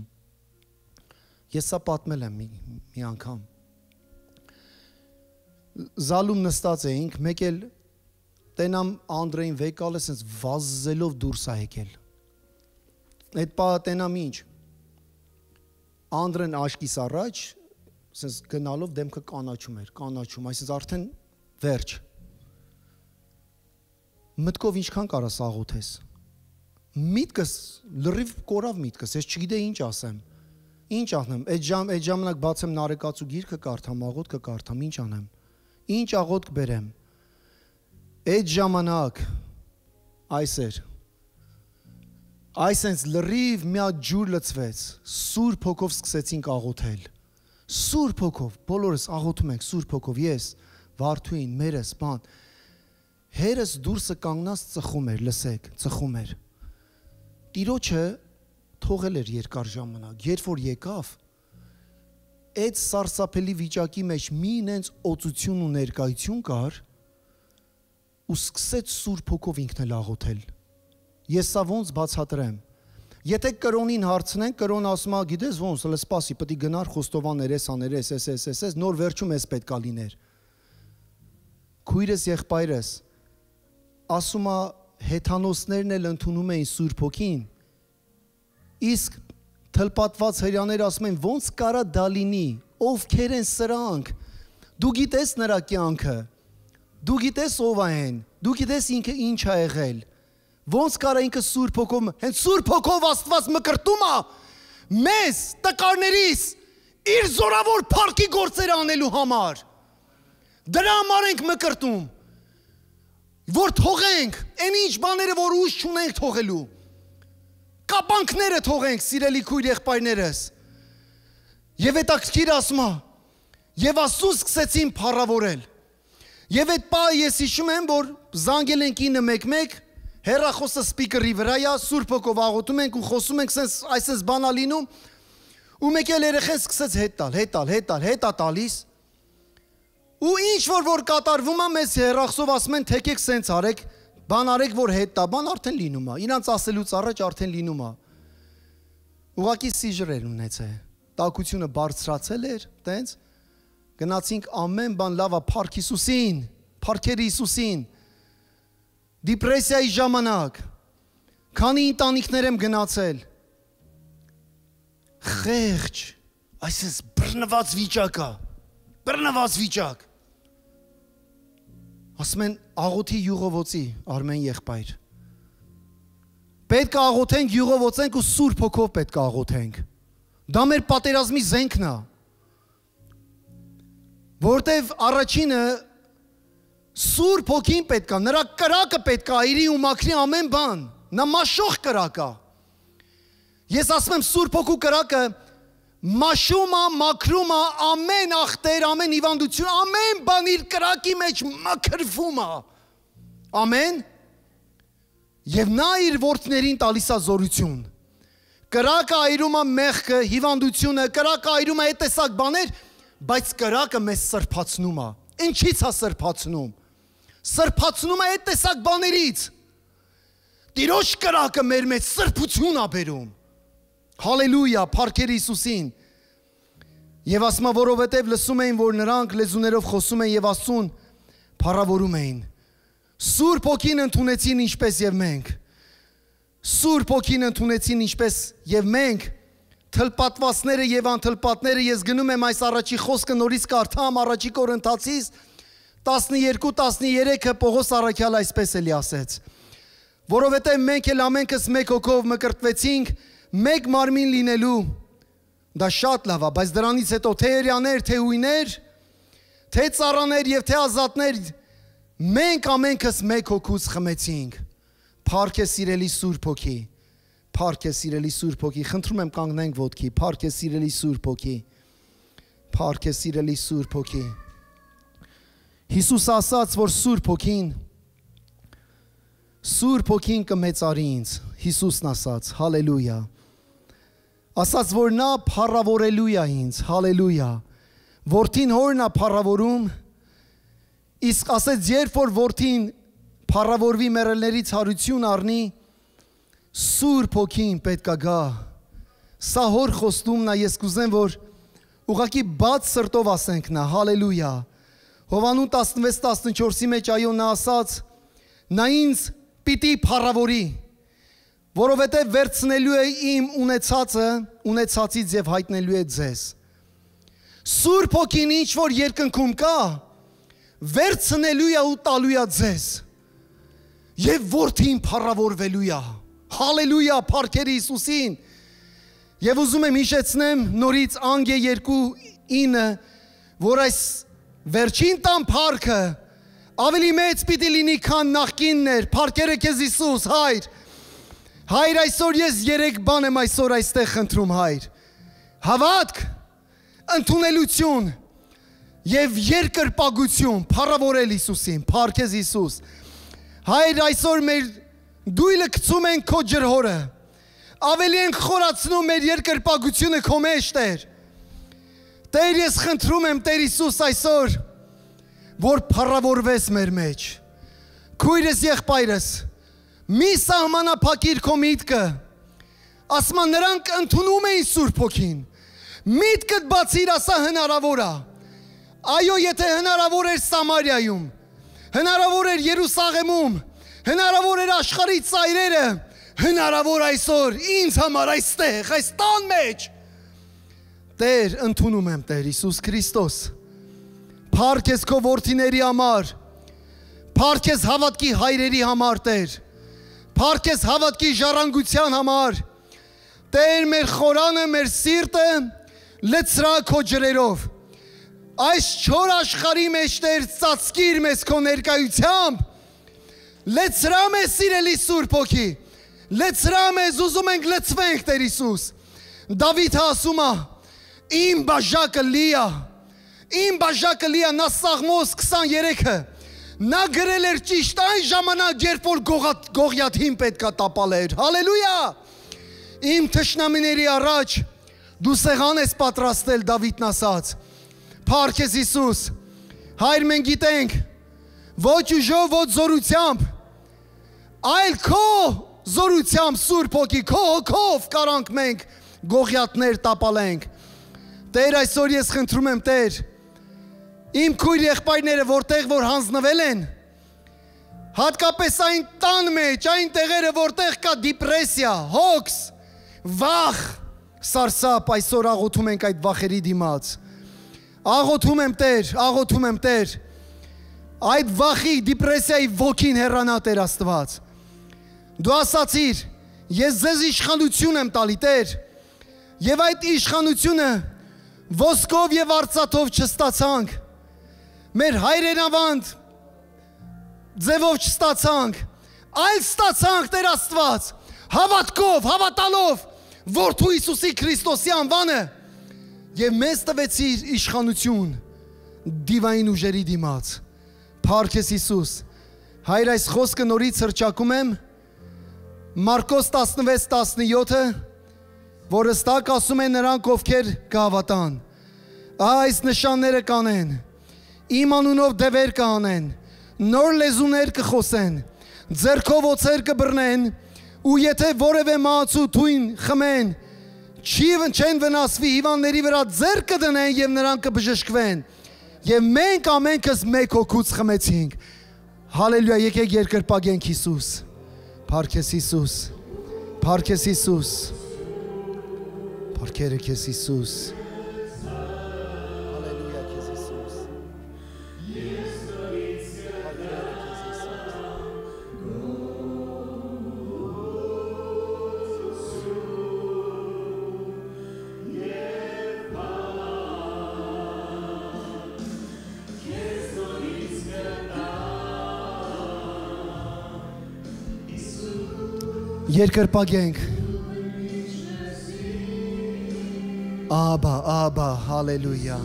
Ես սա պատմել եմ մի անգամ։ Զալում նստած էինք, մեկ էլ տենամ Անդրեին վեկալ է, սենց վազելով դուրս է եկել։ այդ պահատենամ ինչ, անդրեն աշկիս առաջ, ասես գնալով դեմքը կանաչում էր, այսինքն արդեն վերջ, մտքով ինչքան կարաս աղոթես, միտքս, լրիվ կորավ միտքս, ես չգիտեի ինչ ասեմ, ինչ անեմ, այդ ժամանակ բացեմ նարեկացու գիրքը կարդամ, աղոթքը կարդամ, ինչ անեմ, ինչ աղոթք բերեմ, այդ ժամանակ, այս էր, այսենց լրիվ մի հատ ջուր լցվեց, Սուրբ Հոգով սկսեցինք աղոթել, Սուրբ Հոգով, բոլորս աղոթում ենք Սուրբ Հոգով, ես, Վարդուին, մերս, բան, հերս դուրսը կանգնած ծխում էր, լսեք, ծխում էր, Տիրոջը թողել էր երկար ժամանակ, երբ որ եկավ, այդ սարսափելի վիճակի մեջ մի ինենց օծություն ու ներկայություն կար, ու սկսեց Սուրբ Հոգով ինքն էլ աղոթել, ես սա ոնց բացատրեմ, եթե կրոնին հարցնենք, կրոն ասում է, գիտես ոնց, սպասի, պետք է գնար խոստովաներ, ես, նոր վերջում ես պետք է լիներ, քույրս եղբայրս, ասում է, հեթանոսներն էլ ընդունում էին Սուրբ Հոգին, իսկ թլպատված հրյաներ ասում են, ոնց կարա դա լինի, ովքեր են սրանք, դու գիտես նրա կյանքը, դու գիտես ով են, դու գիտես ինքը ինչ է եղել, ոնց կարա ինքը Սուրբ Հոգով, հենց Սուրբ Հոգով Աստված մկրտում է, մեզ, տկարներիս, իր զորավոր փառքի գործերը անելու համար, դրա համար ենք մկրտում, որ թողենք, այն ինչ բաները, որ ուժ չունենք թողելու, կապանքները թողենք, սիրելի քույր եղբայրներս, և հետաքրքիր ասում է, և Աստծուն սկսեցին փառավորել, և այդ պահը ես հիշում եմ, որ զանգել ենք 911, հեռախոսը սպիկերի վրա է, Սուրբ Հոգով աղոթում ենք ու խոսում ենք, այսպես բան ա լինում, ու մեկ էլ երեխեն սկսեց հետ տալիս, ու ինչ որ կատարվում է, մեզ հեռախոսով ասում են, թեկեք սենց արեք, բան արեք, որ հետ տա, բան արդեն լինում է, իրանց ասելուց առաջ արդեն լինում է, ուղղակի սիժր էր ունեցել, տակությունը բարձրացել էր, տենց, գնացինք ամեն բան լավ է, փառք Հիսուսին, փառքերի Հիսուսին, դիպրեսիայի ժամանակ, քանի ընտանիքներ եմ գնացել, խեղճ, այսպես բռնված վիճակ, ասում են աղոթի յուղովոցի, Արմեն եղբայր, պետք է աղոթենք, յուղովոցենք ու Սուրբ Հոգով պետք է աղոթենք, դա մեր պատերազմի զենքն է, որտև առաջինը Սուրբ Հոգին պետք է, նրա կրակը պետք է այրի ու մաքրի ամեն բան, նա մաշող կրակ է, ես ասում եմ Սուրբ Հոգու կրակը մաշում է, մաքրում է, ամեն ախտեր, ամեն հիվանդություն, ամեն բան իր կրակի մեջ մաքրվում է, ամեն, և նա իր որդներին տալիս է զորություն, կրակը այրում է մեղքը, հիվանդությունը, կրակը այրում է այդ տեսակ բաներ, բայց կրակը մեզ սրբացնում է, ինչից է սրբացնում է այդ տեսակ բաներից, Տիրոջ կրակը մեր մեջ սրբություն է բերում, հալելույա, փառքեր Հիսուսին, և ասում է, որովհետև լսում էին, որ նրանք լեզուներով խոսում են և Աստծուն փառավորում էին, Սուրբ Հոգին ընդունեցին ինչպես և մենք, Սուրբ Հոգին ընդունեցին ինչպես և մենք, թլպատվածները և անթլպատները, ես գնում եմ այս առաջի խոսքը նորից կարդամ, առաջի Կորինթացիս 12-13-ը Պողոս առաքյալ այսպես էլի ասեց, որովհետև մենք էլ ամենքս մեկ հոգով մկրտվեցինք, մեկ մարմին լինելու, դա շատ լավ է, բայց դրանից հետո թե հրյաներ, թե հույներ, թե ծառաներ և թե ազատներ, մենք ամենքս մեկ հոգուց խմեցինք, փառք է սիրելի Սուրբ Հոգի, փառք է սիրելի Սուրբ Հոգի, խնդրում եմ կանգնենք ոտքի, փառք է սիրելի Սուրբ Հոգի, փառք է սիրելի Սուրբ Հոգի, Հիսուս ասաց, որ Սուրբ Հոգին կմեծարի ինձ, Հիսուսն ասաց, հալելույա, ասաց, որ նա փառավորելու է ինձ, հալելույա, որդին հորն է փառավորում, իսկ ասեց, երբ որ որդին փառավորվի մեռելներից հարություն առնի, Սուրբ Հոգին պետք է գա, սա հոր խոստումն է, ես կուզեմ, որ ուղղակի բաց սրտով ասենք նա, հալելույա, Հովանու 16-14-ի մեջ այո նա ասաց, նա ինձ պիտի փառավորի, որովհետև վերցնելու է իմ ունեցածը, ունեցածից եւ հայտնելու է ձեզ։ Սուրբ Հոգին ինչ որ երկնքում կա, վերցնելու է ու տալու է ձեզ։ Եվ որդին փառավորվելու է։ Հալելույա, փառքերի Հիսուսին։ Եվ ուզում եմ հիշեցնեմ նորից Անգե 2:9, որ այս վերջին տան փառքը ավելի մեծ պիտի լինի, քան նախկինն էր։ Փառքերը քեզ Հիսուս, Հայր։ Հայր, այսօր ես 3 բան եմ այսօր այստեղ խնդրում, Հայր։ Հավատք, ընդունելություն եւ երկրպագություն, փառավորել Հիսուսին, փառքեզ Հիսուս։ Հայր, այսօր մեր դույլը գցում ենք քո ջրհորը։ Ավելի ենք խորացնում մեր երկրպագությունը քո մեջ, Տեր։ Տեր, ես խնդրում եմ, Տեր Հիսուս, այսօր, որ փառավորվես մեր մեջ։ Քույրս, եղբայրս, մի սահմանափակիր քո միտքը։ Ասма նրանք ընդունում էին Սուրբ Հոգին։ Միտքդ բացիր, ասա հնարավոր է։ Այո, եթե հնարավոր էր Սամարիայում, հնարավոր էր Երուսաղեմում, հնարավոր էր աշխարհի ծայրերը, հնարավոր այսօր ինձ համար այստեղ, այս տան մեջ։ Տեր, ընդունում եմ, Տեր Հիսուս Քրիստոս։ Փառք ես քո որդիների համար, փառք ես հավատքի հայրերի համար, Տեր, փառք ես հավատքի ժառանգության համար, Տեր, մեր խորանը, մեր սիրտը լցրա քո ջրերով, այս չոր աշխարհի մեջ, Տեր, ծածկիր մեզ քո ներկայությամբ, լցրա մեզ սիրելի Սուրբ Հոգի, լցրա մեզ, ուզում ենք լցվենք, Տեր Հիսուս։ Դավիթը ասում է, իմ բաժակը լի է, իմ բաժակը լի է, նա Սաղմոս 23-ը, նա գրել էր ճիշտ այն ժամանակ, երբ որ Գողիաթին պետք է տապալեր, հալելույա, իմ թշնամիների առաջ, դու սեղան ես պատրաստել, Դավիթն ասաց, փառք ես Հիսուս, Հայր մենք գիտենք, ոչ ուժով, ոչ զորությամբ, այլ քո զորությամբ, Սուրբ Հոգի, քո հոգով կարանք մենք Գողիաթներ տապալենք։ Տեր, այսօր ես խնդրում եմ, Տեր, իմ քույր եղբայրները, որտեղ որ հանձնվել են, հատկապես այն տան մեջ, այն տեղերը, որտեղ կա դիպրեսիա, հոգս, վախ, սարսափ, այսօր աղոթում ենք այդ վախերի դիմաց։ Աղոթում եմ, Տեր, այդ վախի, դիպրեսիայի ոգին հեռանա, Տեր Աստված։ Դու ասացիր, ես ձեզ իշխանություն եմ տալի, Տեր, եւ այդ իշխանությունը ոսկով եւ արծաթով չստացանք, մեր հայրենավանդ ձևով չստացանք, այլ ստացանք, Տեր Աստված, հավատքով, հավատալով, Որդու Հիսուսի Քրիստոսի անվանը, եւ մեզ տվեցիր իշխանություն դիվային ուժերի դիմաց։ Փառք ես Հիսուս։ Հայր, այս խոսքը նորից հռչակում եմ, Մարկոս 16:17-ը, որ հստակ ասում է նրանք, ովքեր կհավատան, այս նշանները կանեն, իմ անունով դևեր կանեն, նոր լեզուներ կխոսեն, ձեռքով օձեր կբռնեն, ու եթե որևէ մահացու թույն խմեն, չեն վնասվի, հիվանդների վրա ձեռ կդնեն եւ նրանք կբժշկվեն։ Եվ մենք ամենքս մեկ հոգուց խմեցինք։ Հալելույա, եկեք երկրպագենք Հիսուս։ Փառք ես Հիսուս։ Փառք ես Հիսուս։ Փառքերը քեզ Հիսուս։ Երկրպագենք։ Աբա, հալելույա։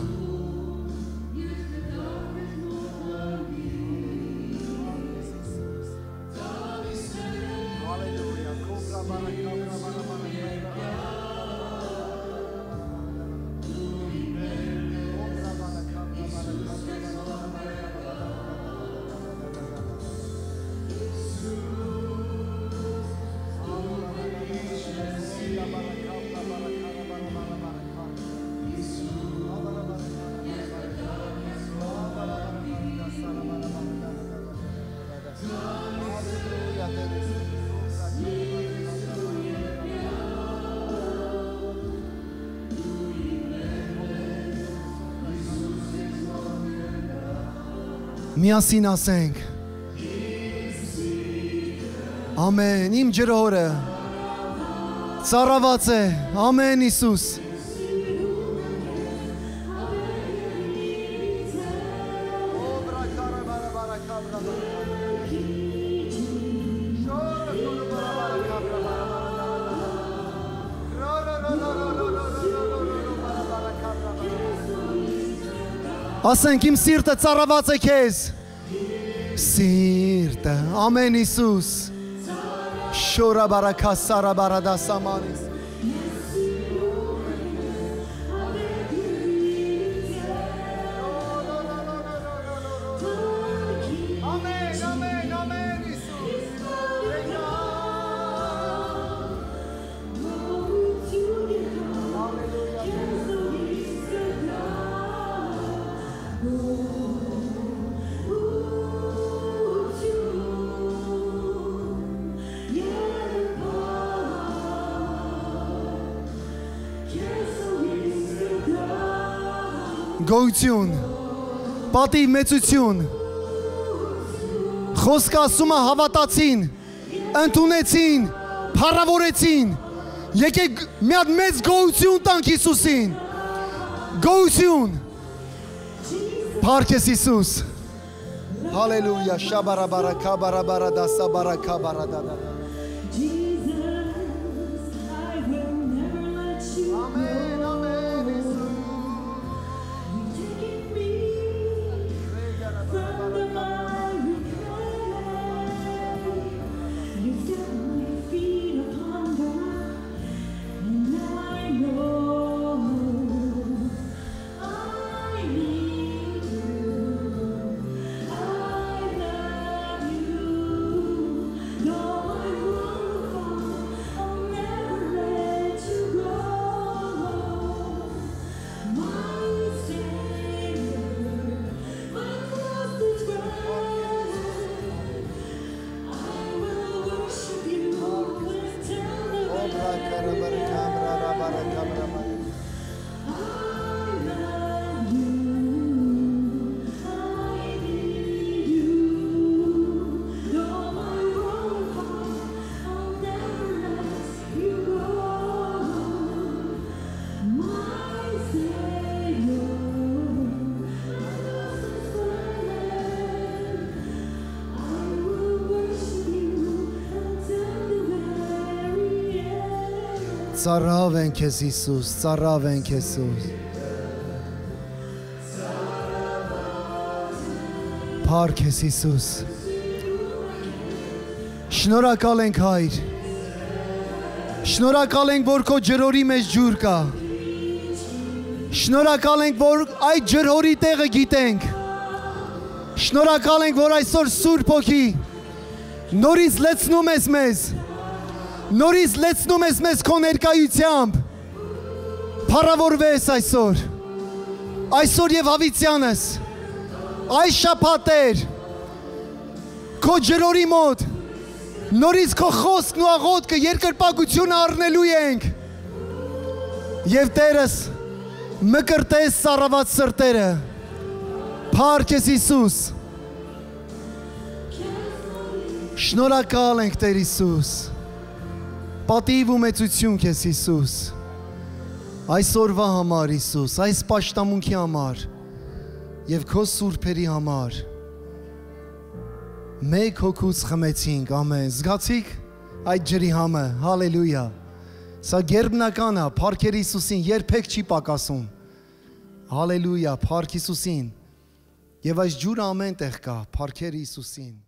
Միասին ասենք։ Ամեն, իմ ջրհորը ծառաված է, ամեն Հիսուս։ Ասենք իմ սիրտը ծառաված է քեզ։ Սիրտը, ամեն Հիսուս։ Շորա բարակա սարա բարադա սամանիս։ Ամեն, ամեն, ամեն Հիսուս։ Գոյություն, պատիվ մեծություն, խոսք ասումը հավատացին, ընդունեցին, փառավորեցին, եկեք մի հատ մեծ գոյություն տանք Հիսուսին, գոյություն, փառք ես Հիսուս, հալելույա, շաբարաբարակա բարաբարադասա բարակա բարադադա։ Ծառավ ենք ես Հիսուս, ծառավ ենք Հիսուս։ Փառք ես Հիսուս։ Շնորհակալ ենք Հայր։ Շնորհակալ ենք, որ քո ջրհորի մեջ ջուր կա։ Շնորհակալ ենք, որ այդ ջրհորի տեղը գիտենք։ Շնորհակալ ենք, որ այսօր Սուրբ Հոգի նորից լցնում ես մեզ։ Նորից լեցնում ես մեզ քո ներկայությամբ, փառավորվես այսօր, այսօր եւ հավիտյանս, այս շաբաթեր, քո ջրհորի մոտ, նորից քո խոսքն ու աղոթքը երկրպագությունը առնելու ենք, եւ Տերս մկրտես սառաված սրտերը, փառք ես Հիսուս, շնորհակալ ենք Տեր Հիսուս, պատիվ ու մեծություն քեզ Հիսուս, այս օրվա համար Հիսուս, այս պաշտամունքի համար եւ քո սուրբերի համար, մեկ հոգուց խմեցինք, ամեն, զգացիք այդ ջրի համը, հալելույա, սա գերբնական է, փառքեր Հիսուսին երբեք չի պակասում, հալելույա, փառք Հիսուսին, եւ այս ջուրը ամեն տեղ կա, փառքեր Հիսուսին։